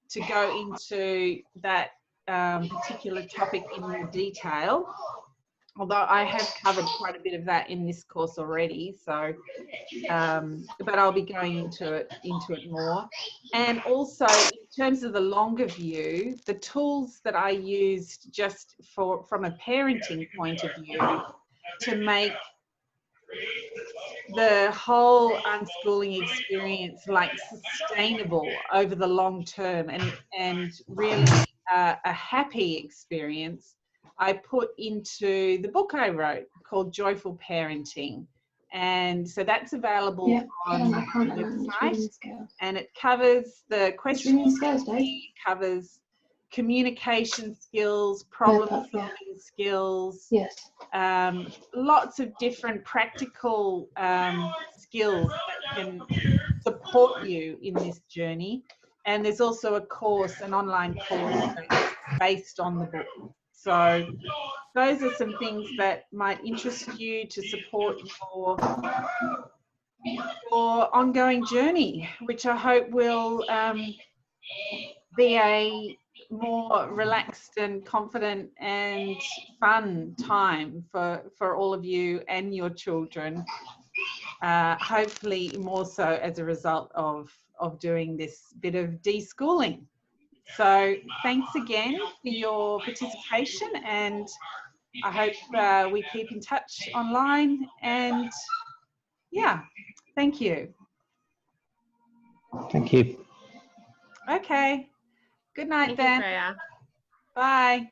to go into that particular topic in more detail. Although I have covered quite a bit of that in this course already, so but I'll be going into it more. And also, in terms of the longer view, the tools that I used just from a parenting point of view to make the whole unschooling experience like sustainable over the long term and really a happy experience, I put into the book I wrote called Joyful Parenting. And so that's available on the website, and it covers the questions, it covers communication skills, problem solving skills, lots of different practical skills that can support you in this journey. And there's also a course, an online course that's based on the book. So those are some things that might interest you to support your ongoing journey, which I hope will be a more relaxed and confident and fun time for all of you and your children, hopefully more so as a result of doing this bit of deschooling. So thanks again for your participation, and I hope we keep in touch online. And yeah, thank you. Thank you. Okay. Good night, Thank you, then. Freya. Bye.